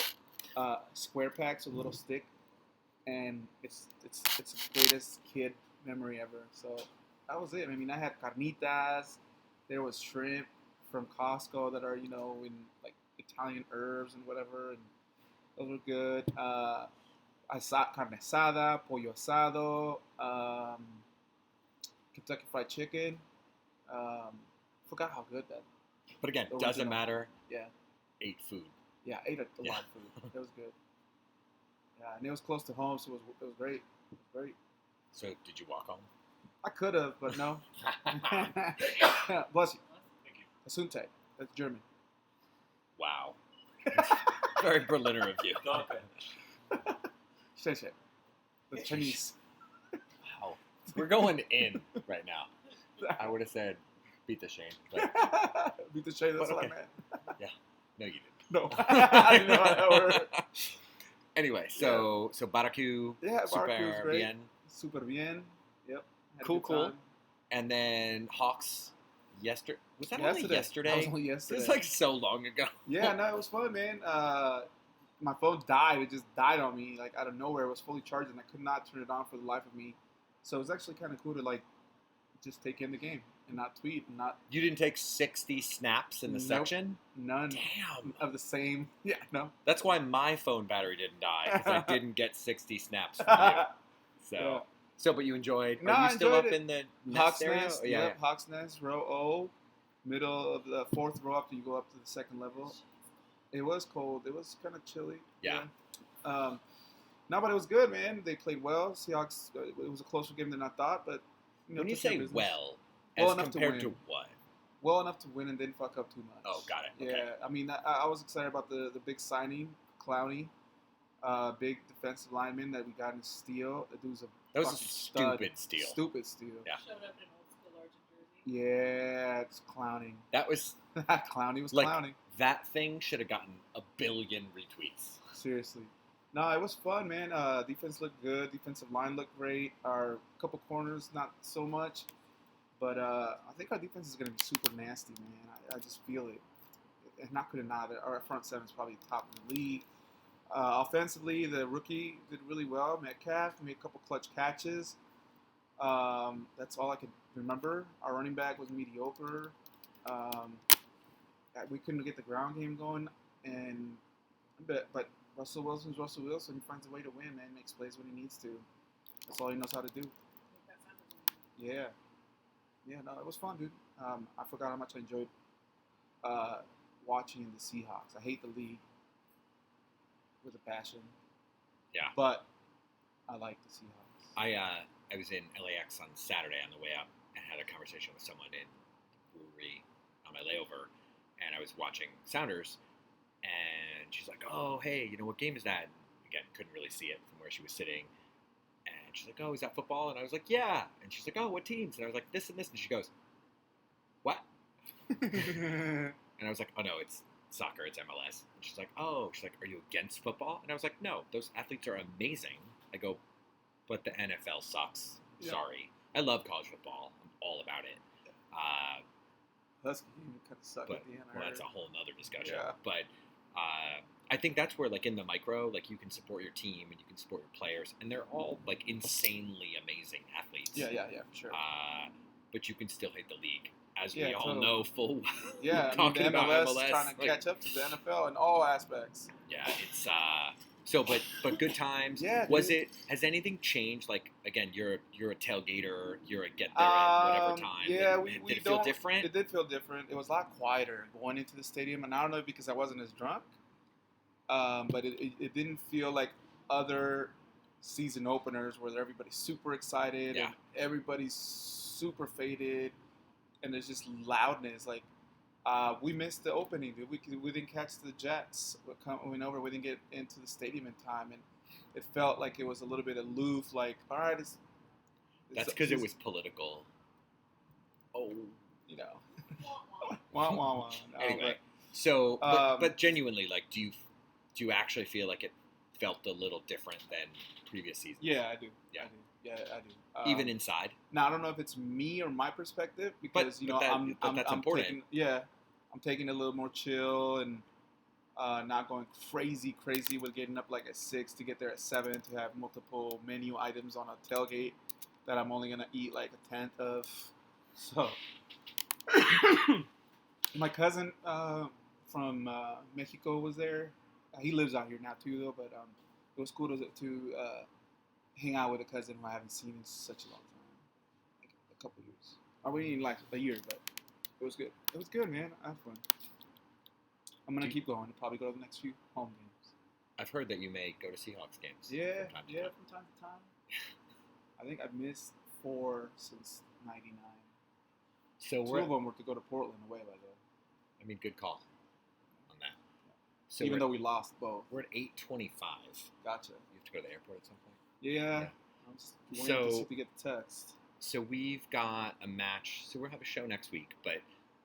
square packs with a little stick, and it's the greatest kid memory ever. So that was it. I mean, I had carnitas. There was shrimp from Costco that are in like Italian herbs and whatever, and those were good. Carne asada, pollo asado, Kentucky Fried Chicken. Forgot how good that. But again, Original. doesn't matter. Yeah. Ate food. Yeah, I ate a lot of food. It was good. Yeah, and it was close to home, so it was great. It was great. So did you walk home? I could have, but no. Bless you. Asante. That's German. Wow. Very Berliner of you. Sheshe. That's Chinese. Wow. We're going in right now. I would have said beat the Shane, but Beat the shade, that's But what okay. I meant. no, you didn't. No. I didn't know that word. Anyway, so Baracu, Yeah, super barbecue was great. bien, Super bien. Yep. Had a Cool, good cool. time. and then Hawks yesterday. Was that only That was yesterday? only yesterday. It was like so long ago. Yeah, no, it was fun, man. My phone died. It just died on me, like out of nowhere. It was fully charged, and I could not turn it on for the life of me. So it was actually kind of cool to like just take in the game and not tweet and not You didn't take 60 snaps in the Nope. section? none Damn. of the same. Yeah, no. That's why my phone battery didn't die, because I didn't get 60 snaps from you. Yeah. But you enjoyed. No, Are I you still enjoyed up it. in the Hawks nest area? Nest, Oh, yeah, yep, Hawks Nest, row O, middle of the 4th row after you go up to the 2nd level. It was cold. It was kind of chilly. Yeah. No, but it was good, man. They played well. Seahawks. It was a closer game than I thought, but When you took care say of business. well Well as enough to compared to win. what? Well enough to win and didn't fuck up too much. Oh, got it. Yeah, Okay. I mean, I was excited about the big signing, Clowney, big defensive lineman that we got in Steel. The dude's a That was a fucking stud. stupid steal. Stupid steal. Yeah. Showed up in old school Argent jersey. Yeah, it's clowning. That was Clowney was Like- clowning. that thing should have gotten a billion retweets. Seriously. No, it was fun, man. Defense looked good. Defensive line looked great. Our couple corners, not so much. But I think our defense is going to be super nasty, man. I just feel it. And not good enough. Our front seven is probably top in the league. Offensively, the rookie did really well. Metcalf made a couple clutch catches. That's all I could remember. Our running back was mediocre. We couldn't get the ground game going. But Russell Wilson's Russell Wilson. He finds a way to win, man. Makes plays when he needs to. That's all he knows how to do. Yeah. Yeah, no, it was fun, dude. I forgot how much I enjoyed watching the Seahawks. I hate the league with a passion. Yeah. But I like the Seahawks. I was in LAX on Saturday on the way up and had a conversation with someone in the brewery on my layover, and I was watching Sounders, and she's like, "Oh, hey, what game is that?" Again, couldn't really see it from where she was sitting, and she's like, "Oh, is that football?" And I was like, "Yeah," and she's like, "Oh, what teams?" And I was like, "This and this," and she goes, "What?" And I was like, "Oh no, it's soccer, it's MLS." And she's like, "Oh," she's like, "Are you against football?" And I was like, "No, those athletes are amazing." I go, "But the NFL sucks. Yeah. Sorry. I love college football. I'm all about it." Husky kind of suck But at the end. well, that's a whole nother discussion. Yeah. But I think that's where, like, in the micro, like, you can support your team and you can support your players, and they're all like insanely amazing athletes. Yeah, for sure. But you can still hate the league, as Yeah, we all totally. know full well. Yeah, I mean, talking the about MLS, MLS, trying to like, catch up to the NFL in all aspects. Yeah, it's so, but good times. Yeah, Was dude. has anything changed? Like, again, you're a tailgater. You're a get there at whatever time. Yeah, did it feel different? It did feel different. It was a lot quieter going into the stadium, and I don't know because I wasn't as drunk. But it didn't feel like other season openers where everybody's super excited and everybody's super faded, and there's just loudness. Like we missed the opening, dude. We didn't catch the Jets coming over. We didn't get into the stadium in time, and it felt like it was a little bit aloof. Like, all right, That's because it was political. Oh, wah, wah, wah. No, anyway, so but genuinely, like, do you actually feel like it felt a little different than previous seasons? Yeah, I do. Yeah. I do. Even inside. Now I don't know if it's me or my perspective because that's important. I'm taking it a little more chill and not going crazy with getting up like at 6 to get there at 7 to have multiple menu items on a tailgate that I'm only gonna eat like a tenth of. So my cousin from Mexico was there. He lives out here now too, though. But it was cool to hang out with a cousin who I haven't seen in such a long time, like a couple years. I mean, like a year, but it was good. It was good, man. I had fun. I'm gonna keep going. Probably go to the next few home games. I've heard that you may go to Seahawks games. Yeah, from time to time. I think I've missed 4 since '99. So 2 of them were to go to Portland away, by the way. I mean, good call on that. So even though we lost both. We're at 8:25. Gotcha. You have to go to the airport at some point. Yeah. I'm just waiting to see if we get the text. So we've got a match. So we'll have a show next week, but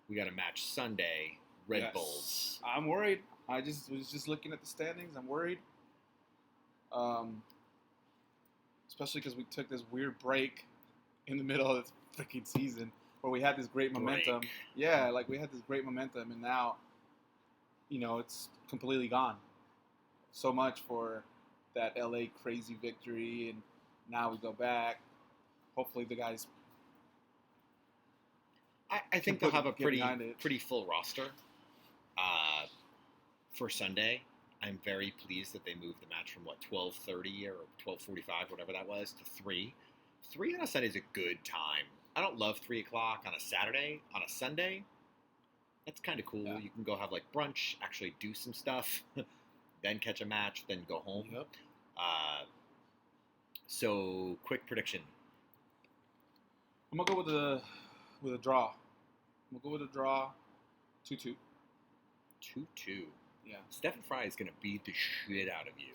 we got a match Sunday. Red Bulls. I'm worried. I was just looking at the standings. I'm worried. Especially because we took this weird break in the middle of this freaking season where we had this great momentum. Yeah, like we had this great momentum, and now, it's completely gone. So much for that LA crazy victory, and now we go back. Hopefully the guys. I think they'll have a pretty full roster for Sunday. I'm very pleased that they moved the match from 12:30 or 12:45, whatever that was, to 3. 3 on a Sunday is a good time. I don't love 3 o'clock on a Saturday. On a Sunday, that's kind of cool. Yeah. You can go have like brunch, actually do some stuff, then catch a match, then go home. Yep. So quick prediction. I'm gonna go with a draw. I'm gonna go with a draw, 2-2. 2-2. Yeah. Stephen Fry is gonna beat the shit out of you.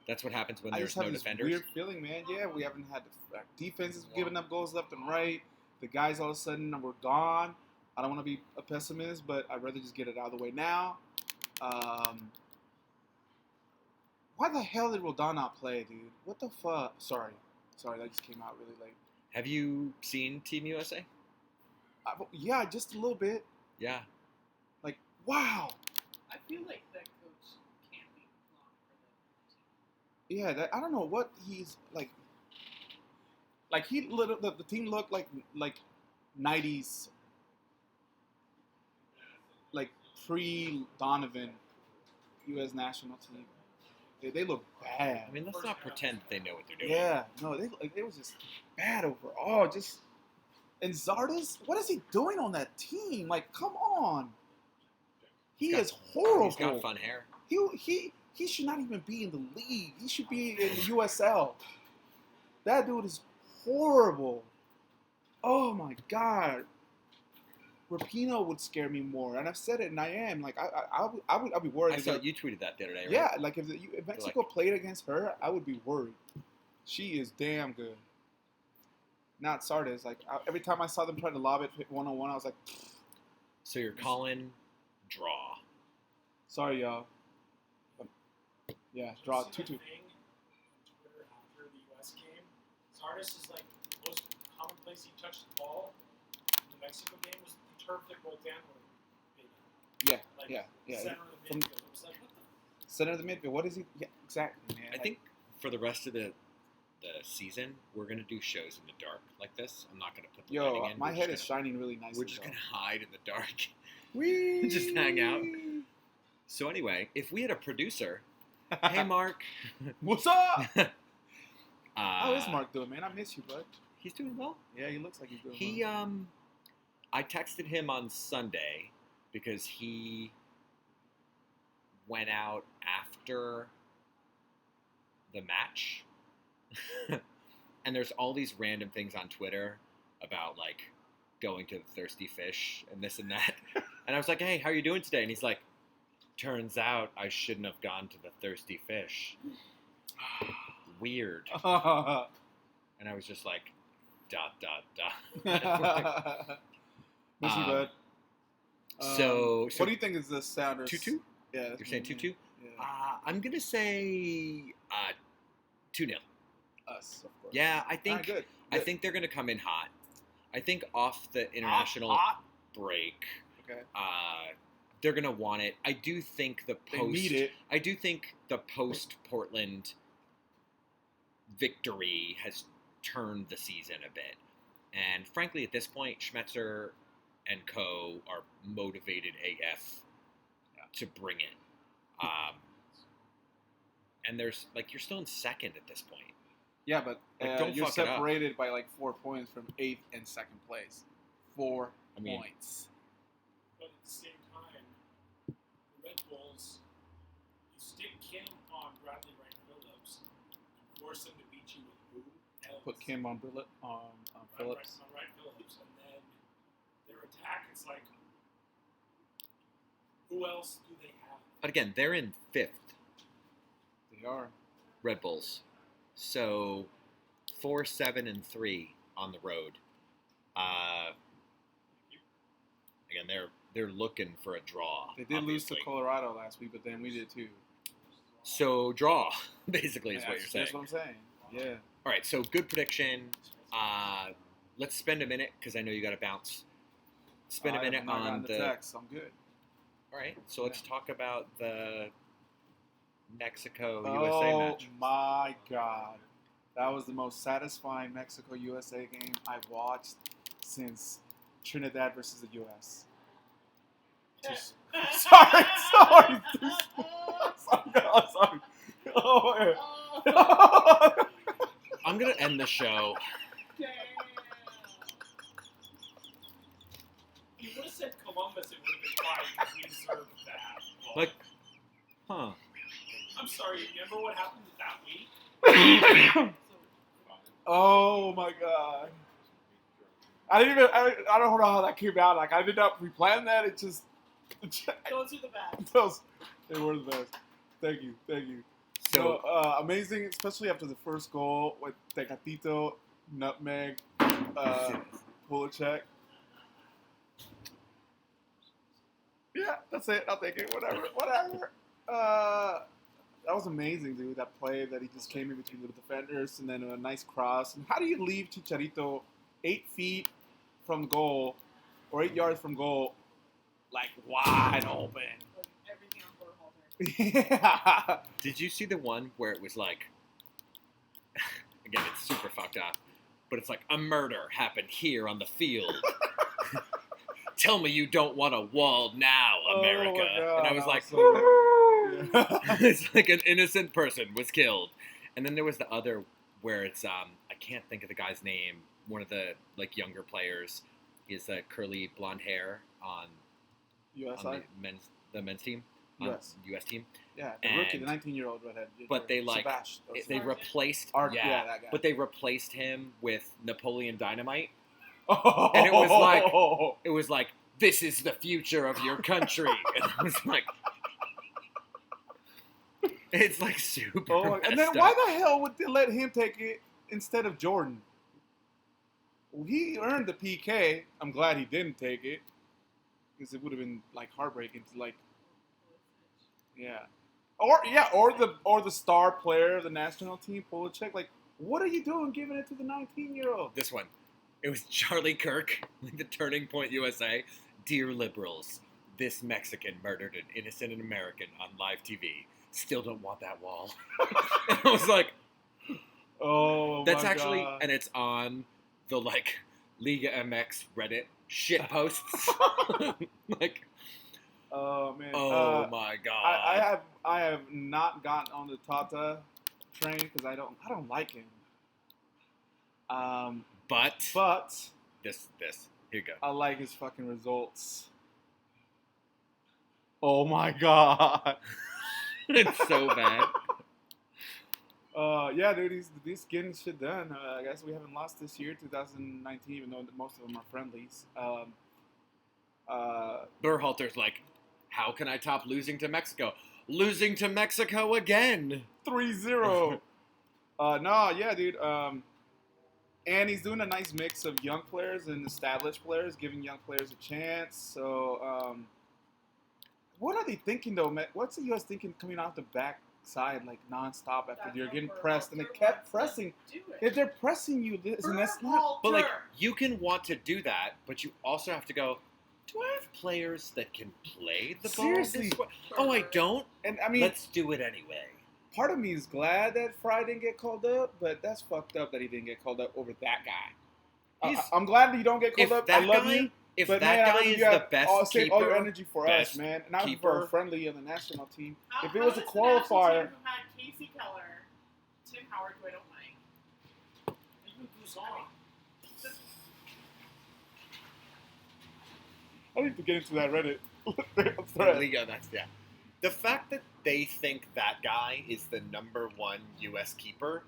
That's what happens when there's no defenders. I just have this weird feeling, man. Yeah, we haven't had our defense is giving up goals left and right. The guys all of a sudden were gone. I don't want to be a pessimist, but I'd rather just get it out of the way now. Why the hell did Rodon not play, dude? What the fuck? Sorry, that just came out really late. Have you seen Team USA? Yeah, just a little bit. Yeah. Like, wow. I feel like that coach can't be long for the team. Yeah, I don't know what he's like. Like the team looked like 90s, like pre-Donovan U.S. national team. They look bad. I mean, let's not pretend that they know what they're doing. Yeah, no, they was just bad overall. And Zardes, what is he doing on that team? Like, come on, he is horrible. He's got fun hair. he should not even be in the league. He should be in the USL. That dude is horrible. Oh my god. Rapinoe would scare me more, and I've said it, and I am like I'd be worried. I saw you tweeted that the other day, right? Yeah, like if Mexico played against her, I would be worried. She is damn good. Not Sardis. Like every time I saw them try to lob it 1-on-1, I was like, So you're calling draw. sorry, y'all. Yeah, draw Did you see 2-2. that thing on Twitter after the U.S. game? Sardis is like the most common place he touched the ball. The Mexico game was the turf that rolled down. Yeah, Like, yeah. Center of the midfield. It was like, what the Center of the midfield. What is he? Yeah, exactly, man. I think for the rest of the season, we're gonna do shows in the dark like this. I'm not gonna put the lighting in. My We're head just is gonna- shining really nicely. We're just gonna hide in the dark. Whee! just hang out. So anyway, if we had a producer, hey Mark, What's up? uh, How is Mark doing, man? I miss you, bud. He's doing well. Yeah, he looks like he's doing He well. I texted him on Sunday because he went out after the match. And there's all these random things on Twitter about like going to the Thirsty Fish and this and that. And I was like, hey, how are you doing today? And he's like, turns out I shouldn't have gone to the Thirsty Fish. Weird. And I was just like, ... Miss you, bud. So what do you think is the Sounders? 2-2? Yeah. You're saying 2-2? Yeah. I'm going to say 2-0. Us, of course. Yeah, I All think right, good. I think they're going to come in hot. I think off the international Hot. break, Okay. they're going to want it. I do think the They post need it. I do think the post Portland victory has turned the season a bit. And frankly, at this point, Schmetzer and co are motivated AF to bring it. And there's like you're still in second at this point. Yeah, but Like, don't you're fuck it up. separated by like 4 points from 8th and 2nd place. 4 I mean- points. But at the same time, the Red Bulls, you stick Kim on Bradley Wright Phillips and force them to beat you with who else? Put Kim on Phillips. Phillips, and then their attack is like, who else do they have? But again, they're in 5th, They are. Red Bulls. So 4-7-3 on the road. Again, they're looking for a draw. They did lose to obviously. Colorado last week, but then we did too. So draw, basically, is what you're saying. That's what I'm saying. Yeah. All right, so good prediction. Let's spend a minute because I know you got to bounce. Spend a minute I've not on gotten the. text. I'm good. All right, so let's talk about the Mexico USA Oh match. my God, that was the most satisfying Mexico USA game I've watched since Trinidad versus the US. Just- sorry. Sorry. Oh, yeah. I'm gonna end the show. Damn. You would have said Columbus, it would have been fine because we deserved that. Well, Like, huh? I'm sorry, you remember what happened that week? Oh my God. I don't know how that came out. Like I did not pre-plan that. It just Those are the best. they were the best. Thank you. So Amazing, especially after the first goal with Tecatito, Nutmeg, Pulacek. Yeah, that's it. I'll take it. Whatever. That was amazing, dude. That play that he just came in between the defenders and then a nice cross. And how do you leave Chicharito 8 feet from goal or 8 yards from goal, like wide open? Like everything on Borhalter. Yeah. did you see the one where it was like, again, it's super fucked up, but it's like a murder happened here on the field. Tell me you don't want a wall now, America. Oh my God, and I was that like, so- it's like an innocent person was killed. And then there was the other where it's I can't think of the guy's name. One of the like younger players is curly blonde hair on US the side. men's team. U.S. U.S. team. Yeah, the rookie, the And- 19-year-old redhead. But they like Sebastian, or they Sebastian. replaced Art, yeah, that guy. but they replaced him with Napoleon Dynamite. Oh. And it was like this is the future of your country, and I was like, it's like super. Oh, and then messed why up. the hell would they let him take it instead of Jordan? Well, he earned the PK. I'm glad he didn't take it because it would have been like heartbreaking to like, yeah, or the star player of the national team, Polacek. Like, what are you doing giving it to the 19-year-old? This one, it was Charlie Kirk, like the Turning Point USA. Dear liberals, this Mexican murdered an innocent American on live TV. Still don't want that wall. And I was like, Oh, that's my actually, God. and it's on the like Liga MX Reddit shit posts. Like, Oh man. oh my god. I have not gotten on the Tata train because I don't like him. But this here you go. I like his fucking results. Oh my god. It's so bad. Yeah, dude, he's getting shit done. I guess we haven't lost this year, 2019, even though most of them are friendlies. Berhalter's like, how can I top losing to Mexico? Losing to Mexico again. 3-0. No, yeah, dude. And he's doing a nice mix of young players and established players, giving young players a chance. So, what are they thinking, though, man? What's the U.S. thinking coming off the backside, like, nonstop after you're getting pressed? And they kept pressing. If they're pressing you, and that's not... But like, you can want to do that, but you also have to go, do I have players that can play the ball? Seriously. This way? Oh, I don't? And, I mean, Let's do it anyway. part of me is glad that Fry didn't get called up, but that's fucked up that he didn't get called up over that guy. He's- I'm glad that you don't get called If up. that I love guy, you. if But that man, I guy love you. is You the have best save all your keeper, energy for best us, man. Not for keeper. a friendly on the national team. How, If it was a how is the national qualifier, team who had Casey Keller, Tim Howard, who I don't like. And who goes on? I need to get into that Reddit thread. Liga, that's yeah. The fact that they think that guy is the number one U.S. keeper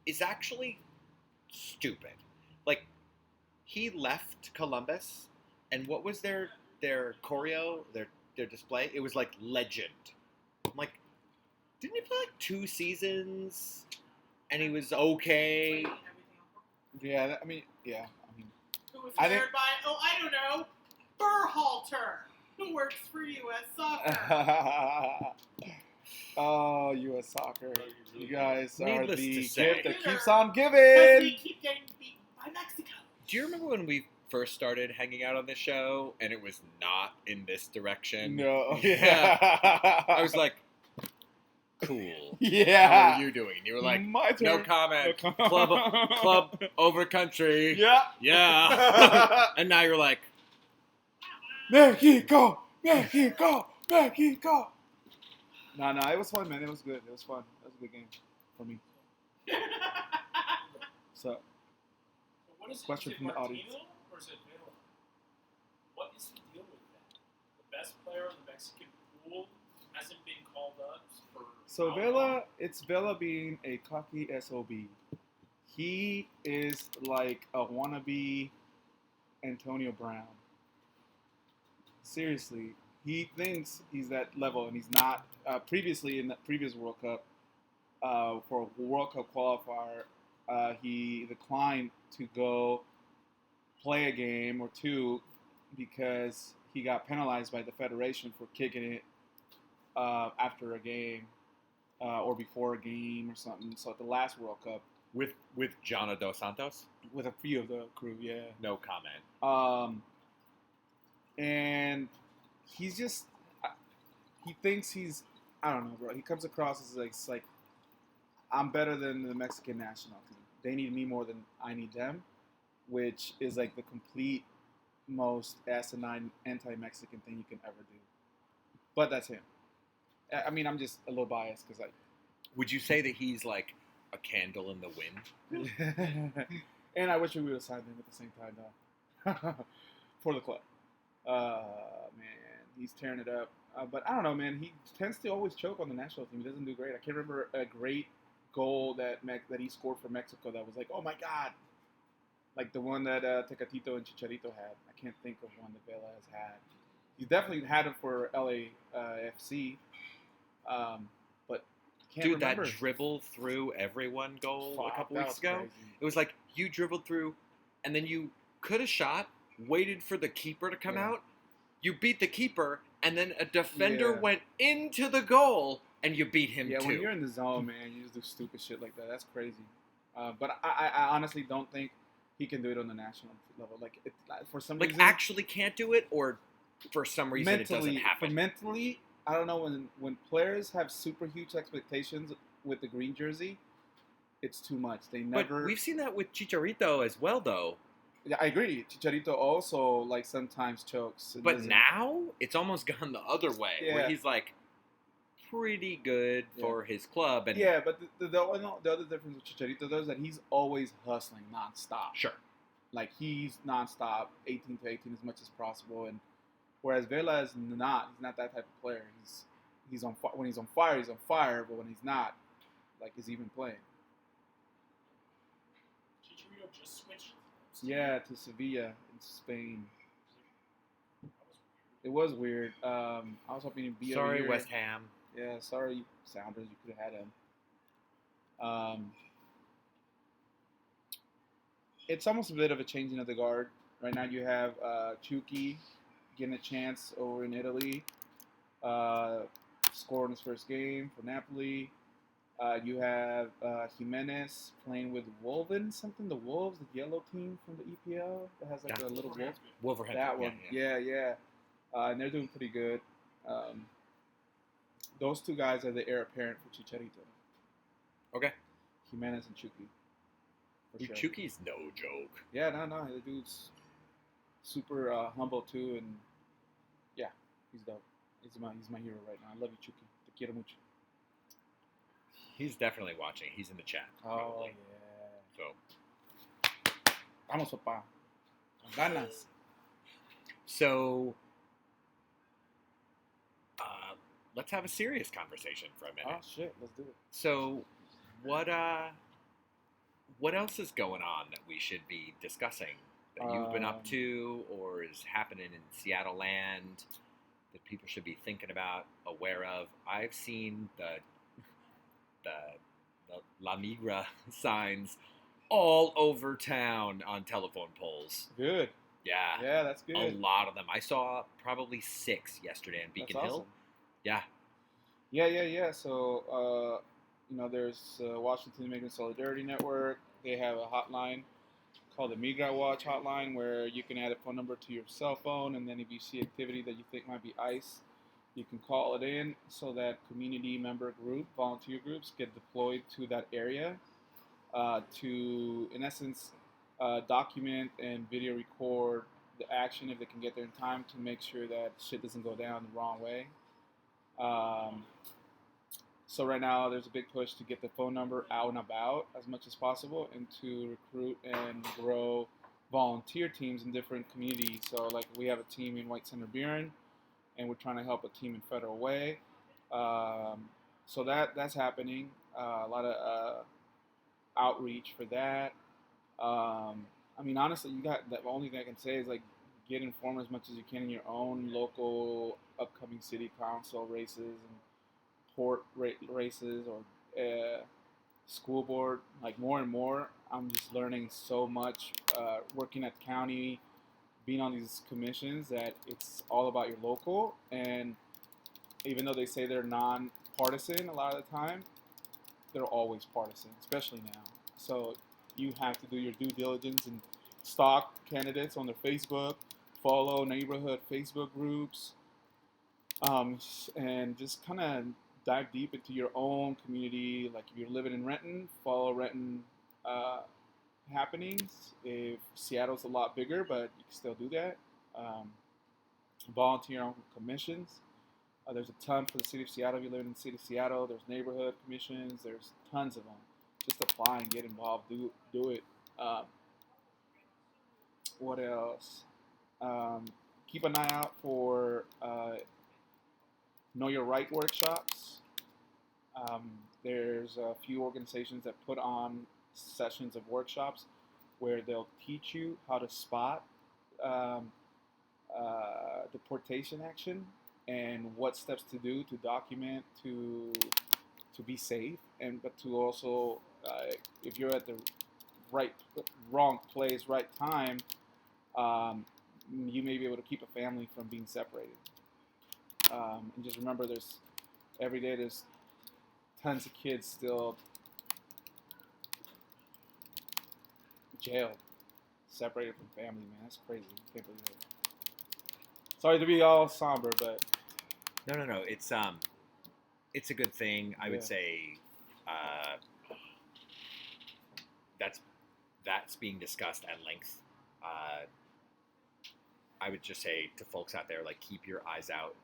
is actually stupid. Like, he left Columbus, and what was their choreo, their display? It was like legend. I'm like, didn't he play like 2 seasons, and he was okay? Yeah, I mean, Who was I hired think- by, I don't know, Berhalter, who works for U.S. Soccer. Oh, U.S. Soccer. You guys are Needless the to say. gift that Bitter. keeps on Because they giving. keep getting beaten by Mexico. Do you remember when we first started hanging out on this show, and it was not in this direction? No. Yeah. I was like, cool. yeah. How are you doing? You were like, my turn. no comment. Club over country. Yeah. Yeah. And now you're like, Mexico, Mexico, Mexico. No, it was fun, man. It was good. It was fun. That was a good game for me. So, But what is it? Question Is it from the Martino audience. or is it Vela? What is the deal with that? The best player on the Mexican pool hasn't been called up for. so how Vela, long? it's Vela being a cocky SOB. He is like a wannabe Antonio Brown. Seriously, he thinks he's that level, and he's not. Previously, in the previous World Cup, for a World Cup qualifier, he declined to go play a game or two because he got penalized by the federation for kicking it after a game or before a game or something. So at the last World Cup, with Jana Dos Santos? with a few of the crew, yeah. No comment. And he's just, he thinks he's, I don't know, bro. He comes across as like I'm better than the Mexican national team. They need me more than I need them, which is like the complete most asinine anti-Mexican thing you can ever do. But that's him. I mean, I'm just a little biased because Would you say that he's like a candle in the wind? and I wish we would have signed him at the same time, though, for the club. Man, He's tearing it up. But I don't know, man. He tends to always choke on the national team. He doesn't do great. I can't remember a great goal that he scored for Mexico that was like, oh my god, like the one that Tecatito and Chicharito had. I can't think of one that Vela has had. He's definitely had it for LAFC, but can't Dude, remember. that dribble through everyone goal Fuck, a couple that weeks was ago. crazy. It was like you dribbled through, and then you could have shot, waited for the keeper to come Yeah. out. You beat the keeper, and then a defender Yeah. went into the goal, and you beat him Yeah, too. when you're in the zone, man, you just do stupid shit like that. That's crazy. But I honestly don't think he can do it on the national level. Like, for some Like, reason, actually can't do it, or for some reason it doesn't happen. mentally, I don't know, when players have super huge expectations with the green jersey, it's too much. They never. But we've seen that with Chicharito as well, though. Yeah, I agree. Chicharito also like sometimes chokes. It But doesn't- now it's almost gone the other way, where Yeah. he's like pretty good for his club, and yeah, but the other difference with Chicharito though is that he's always hustling nonstop. sure. Like he's nonstop, 18 to 18 as much as possible, and whereas Vela is not. He's not that type of player. He's on when he's on fire, he's on fire. But when he's not, like, is he even playing? Chicharito just switched. Yeah, to Sevilla in Spain. It was weird. I was hoping he'd be over Sorry, here. West Ham. Yeah, sorry, Sounders. You could have had him. It's almost a bit of a changing of the guard. Right now you have Chucky getting a chance over in Italy, scoring his first game for Napoli. You have Jimenez playing with the Wolves, the yellow team from the EPL that has like Yeah. a little wolf. Wolverhampton. That one, yeah. And they're doing pretty good. Those two guys are the heir apparent for Chicharito. Okay. Jimenez and Chucky. For sure. Chucky's no joke. Yeah, no, the dude's super humble too, and yeah, he's dope. He's my hero right now. I love you, Chucky. Te quiero mucho. He's definitely watching. He's in the chat. Oh Probably. yeah. So, Vamos, papá. Con ganas. so let's have a serious conversation for a minute. Oh shit, let's do it. So, what else is going on that we should be discussing that you've been up to, or is happening in Seattle land that people should be thinking about, aware of? I've seen the La Migra signs all over town on telephone poles. Good. Yeah, Yeah, that's good. a lot of them. I saw probably 6 yesterday in Beacon That's Hill. awesome. Yeah. Yeah. So, there's Washington Immigrant Solidarity Network. They have a hotline called the Migra Watch hotline where you can add a phone number to your cell phone, and then if you see activity that you think might be ICE, you can call it in so that community member volunteer groups get deployed to that area to, in essence, document and video record the action if they can get there in time to make sure that shit doesn't go down the wrong way. So right now there's a big push to get the phone number out and about as much as possible and to recruit and grow volunteer teams in different communities. So like we have a team in White Center Buren and we're trying to help a team in Federal Way. So that's happening. A lot of outreach for that. I mean, honestly, the only thing I can say is like get informed as much as you can in your own local upcoming city council races and port races or school board. Like more and more, I'm just learning so much working at county, being on these commissions that it's all about your local. And even though they say they're non-partisan a lot of the time, they're always partisan, especially now. So you have to do your due diligence and stalk candidates on their Facebook, follow neighborhood Facebook groups, and just kind of dive deep into your own community. Like if you're living in Renton, follow Renton happenings. If Seattle's a lot bigger, but you can still do that. Volunteer on commissions. There's a ton for the city of Seattle. If you live in the city of Seattle, there's neighborhood commissions. There's tons of them. Just apply and get involved. Do it. What else? keep an eye out for Know Your Right workshops. There's a few organizations that put on sessions of workshops where they'll teach you how to spot um, deportation action and what steps to do to document to be safe, and but to also if you're at the right wrong place, right time, um, you may be able to keep a family from being separated. And just remember, every day there's tons of kids still jailed, separated from family. Man, that's crazy. I can't believe it. Sorry to be all somber, but No. It's a good thing. I would say uh, that's being discussed at length. I would just say to folks out there, like, keep your eyes out,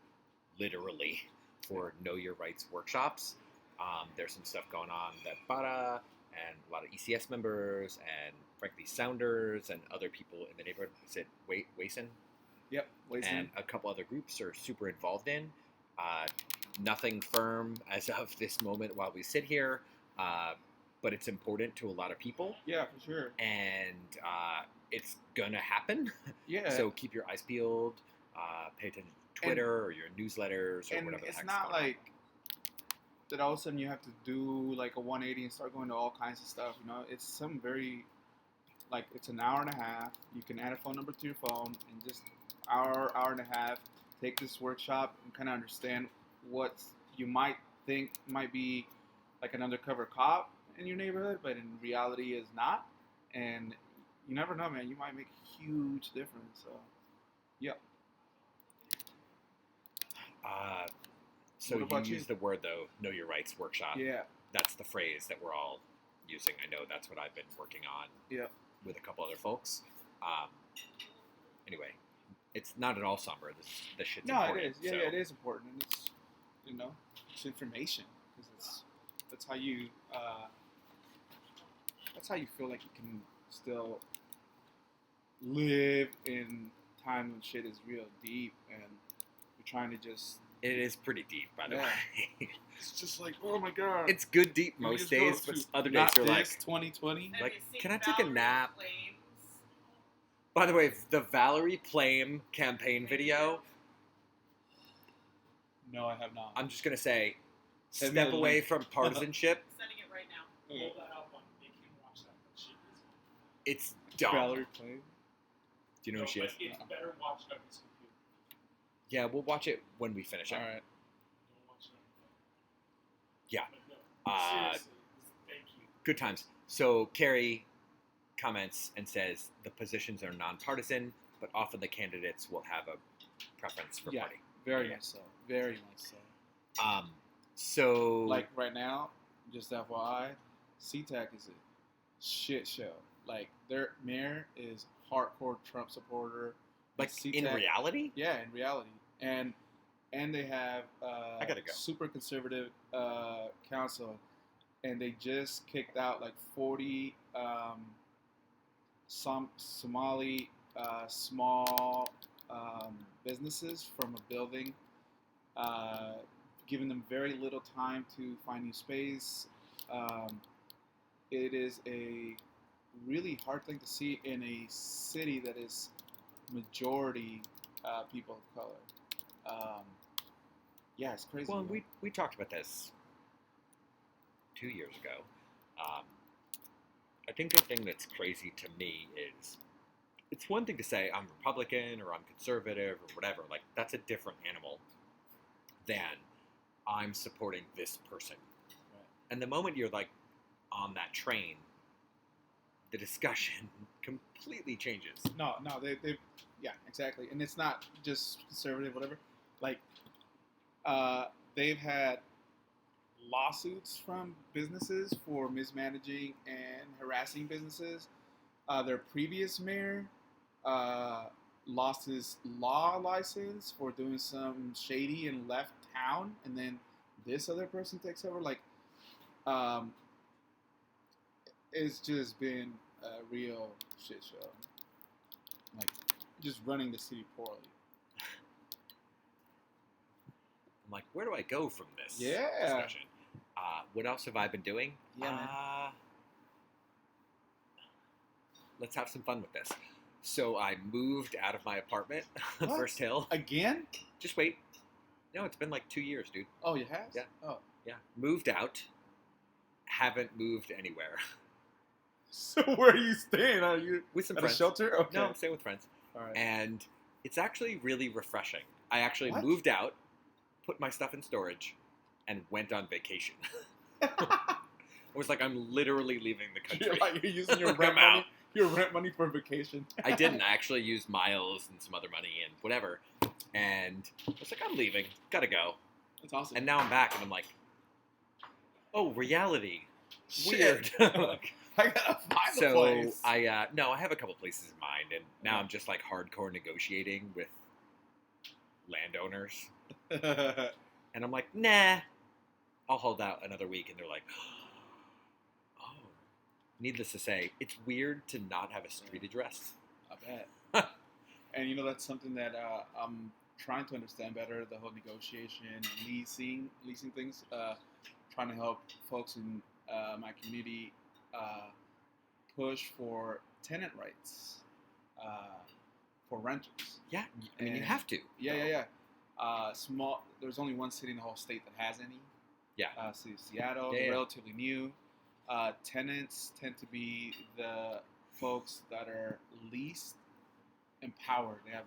literally, for Know Your Rights workshops. There's some stuff going on that Para and a lot of ECS members and, frankly, Sounders and other people in the neighborhood, is it Wason? yep, And a couple other groups are super involved in. Nothing firm as of this moment while we sit here, but it's important to a lot of people. Yeah, for sure. And it's gonna happen. Yeah. So keep your eyes peeled. Pay attention to Twitter or your newsletters or And whatever the it's heck's not going on. like that all of a sudden you have to do like a 180 and start going to all kinds of stuff. You know, it's some very like it's an hour and a half. You can add a phone number to your phone and just hour and a half take this workshop and kind of understand what you might think might be like an undercover cop in your neighborhood, but in reality is not. And you never know, man. You might make a huge difference. So, yeah. So What about you you? use the word, though, Know Your Rights workshop. Yeah. That's the phrase that we're all using. I know that's what I've been working on Yeah. with a couple other folks. Anyway, it's not at all somber. This shit's No, important. it is. Yeah, so. yeah, it is important, and it's it's information because that's how you feel like you can still live in time when shit is real deep and you're trying to just. It is pretty deep, by the Yeah. way. It's just like, oh my god. It's good deep Can we most just go days, but to other days not you're like, this 2020. Have Like, you seen can I take a Valerie nap? Flames? by the way, the Valerie Plame campaign video, No, I have not. I'm just going to say, Send me step the away link. from partisanship. I'm sending it right now. Pull that up on Make Him Watch That. That shit is. It's dumb. Valerie Plame. Do you know who she is? But it's better watched on his computer. Yeah, we'll watch it when we finish it. All right. Don't watch it on your phone. Yeah. But no, seriously, thank you. Good times. So Carrie comments and says the positions are nonpartisan, but often the candidates will have a preference for Yeah. party. Very Yeah. much so. Very much so. So Like right now, just FYI, SeaTac is a shit show. Like their mayor is hardcore Trump supporter. like in SeaTac- reality, Yeah, in reality, and they have I gotta go. super conservative council, and they just kicked out like 40 some Somali small businesses from a building, giving them very little time to find new space. It is a really hard thing to see in a city that is majority people of color. Yeah, it's crazy. well, man. we talked about this 2 years ago. I think the thing that's crazy to me is it's one thing to say I'm Republican or I'm conservative or whatever. Like, that's a different animal than I'm supporting this person. Right. And the moment you're like on that train, the discussion completely changes. No, they, yeah, exactly. And it's not just conservative, whatever. Like, they've had lawsuits from businesses for mismanaging and harassing businesses. Their previous mayor lost his law license for doing some shady and left town, and then this other person takes over. Like, it's just been a real shit show. Like, just running the city poorly. where do I go from this Yeah. discussion? What else have I been doing? Yeah, man. Let's have some fun with this. So I moved out of my apartment on What? First Hill. Again? Just wait. No, it's been like 2 years, dude. Oh, you have? Yeah. Oh. Yeah. Moved out. Haven't moved anywhere. So where are you staying? Are you With some at friends. a shelter? Okay. No, I'm staying with friends. All right. And it's actually really refreshing. I actually What? moved out, put my stuff in storage, and went on vacation. I was like, I'm literally leaving the country. You're using your I'm rent out. money. Your rent money for vacation. I didn't. I actually used miles and some other money and whatever. And I was like, I'm leaving. Gotta go. That's awesome. And now I'm back, and I'm like, oh, reality. Shit. Weird. I gotta find the So place. I have a couple places in mind, and now I'm just like hardcore negotiating with landowners, and I'm like, nah, I'll hold out another week, and they're like, oh. Needless to say, it's weird to not have a street address. I bet. And you know that's something that I'm trying to understand better. The whole negotiation, and leasing things. Trying to help folks in my community push for tenant rights for renters. Yeah, I mean, you And- have to. Yeah. Small. There's only one city in the whole state that has any. Yeah. City of Seattle. Yeah, They're yeah. relatively new. Tenants tend to be the folks that are least empowered. They have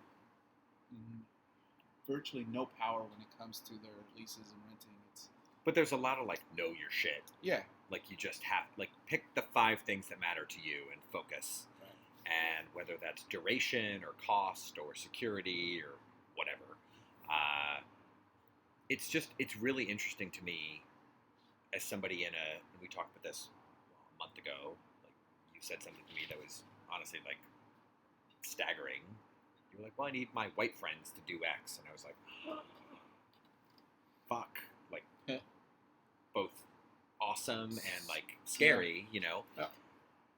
virtually no power when it comes to their leases and renting. It's But there's a lot of like know your shit. yeah. Like you just have like pick the 5 things that matter to you and focus. Right. And whether that's duration or cost or security or whatever, it's really interesting to me as somebody and we talked about this a month ago. Like you said something to me that was honestly like staggering. You were like, well, I need my white friends to do X, and I was like, fuck, like both awesome and like scary, you know. Yeah.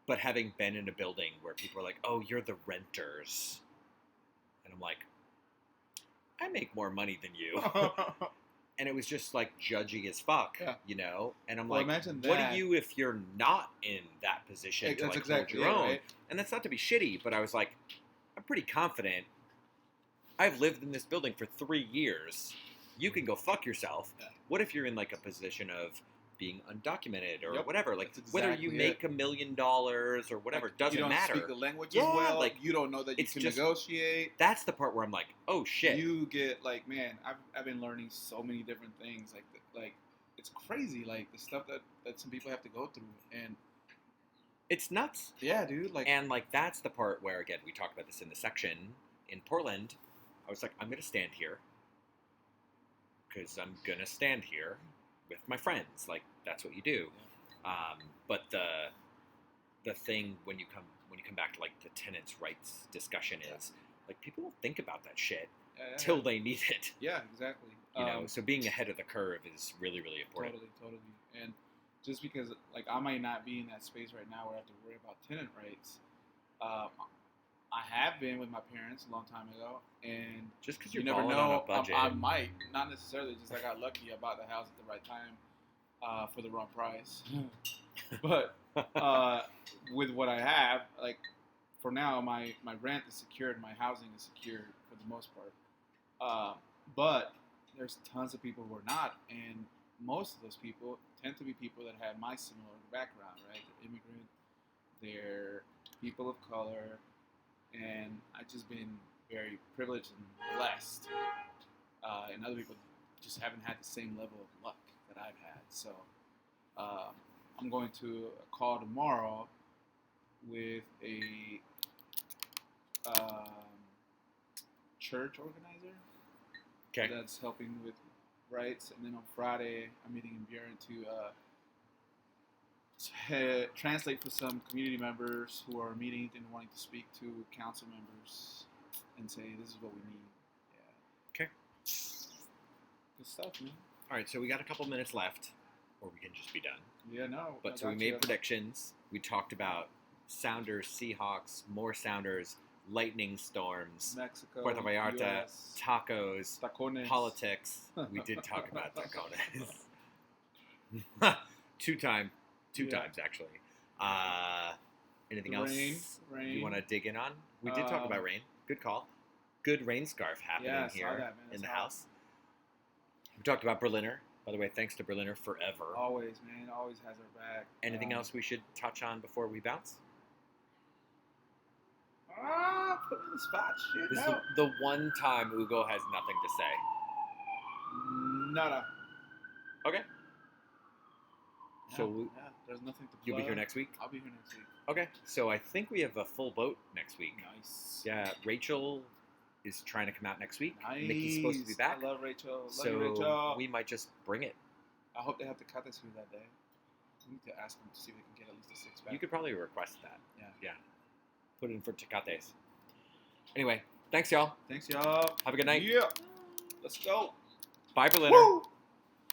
But having been in a building where people are like, oh, you're the renters, and I'm like, I make more money than you. And it was just like judgy as fuck, Yeah. you know. And I'm Well, like, imagine what that. do you if you're not in that position to That's like exactly hold your it, own? right? And that's not to be shitty, but I was like, I'm pretty confident. I've lived in this building for 3 years. You can go fuck yourself. Yeah. What if you're in like a position of being undocumented or Yep, whatever? Like that's whether you exactly make $1 million or whatever, Like, doesn't you don't matter. speak the language Yeah, as well. like, You don't know that you it's can just- negotiate. That's the part where I'm like, oh shit. You get like, man, I've been learning so many different things. Like it's crazy. Like the stuff that some people have to go through. And It's nuts. yeah, dude. Like And like that's the part where again we talked about this in the section in Portland. I was like, I'm gonna stand here because I'm gonna stand here with my friends. Like that's what you do. But the thing when you come back to like the tenants' rights discussion is like people don't think about that shit till they need it. yeah, exactly. You know, so being ahead of the curve is really, really important. Totally. And just because like I might not be in that space right now where I have to worry about tenant rights, I have been with my parents a long time ago, and Just because you you're never balling know. on a budget. I might not necessarily. Just I got lucky. I bought the house at the right time for the wrong price. But with what I have, like for now, my rent is secured, my housing is secured for the most part. But there's tons of people who are not, and most of those people tend to be people that have my similar background, right? They're immigrant, they're people of color, and I've just been very privileged and blessed. And other people just haven't had the same level of luck that I've had. So I'm going to a call tomorrow with a church organizer Okay. that's helping with rights, and then on Friday I'm meeting in Buren to translate for some community members who are meeting and wanting to speak to council members and say this is what we need. Yeah. Okay. Good stuff, man. All right, so we got a couple minutes left, or we can just be done. Yeah, no. But I so we got made you. predictions. We talked about Sounders, Seahawks, more Sounders, lightning storms, Mexico, Puerto Vallarta, US, tacos, tacones. politics. We did talk about tacones. Two times actually. Anything else Rain. you want to dig in on? We did talk about rain. Good call. Good rain scarf happening Yeah, I saw here that, man. in It's the hot. house. We talked about Berliner. By the way, thanks to Berliner forever. Always, man. Always has our back. Anything else we should touch on before we bounce? Put me in the spot. Shit. This is No. the one time Ugo has nothing to say. Nada. Okay. So there's nothing to plug. you'll be here next week? I'll be here next week. Okay. So I think we have a full boat next week. Nice. Yeah, Rachel is trying to come out next week. Nice. Mickey's supposed to be back. I love Rachel. Love So you, Rachel. we might just bring it. I hope they have the cates here that day. We need to ask them to see if they can get at least a 6-pack. You could probably request that. Yeah. Put it in for Tecates. Anyway, thanks y'all. Thanks, y'all. Have a good night. Yeah. Let's go. Bye, Berliner. Woo!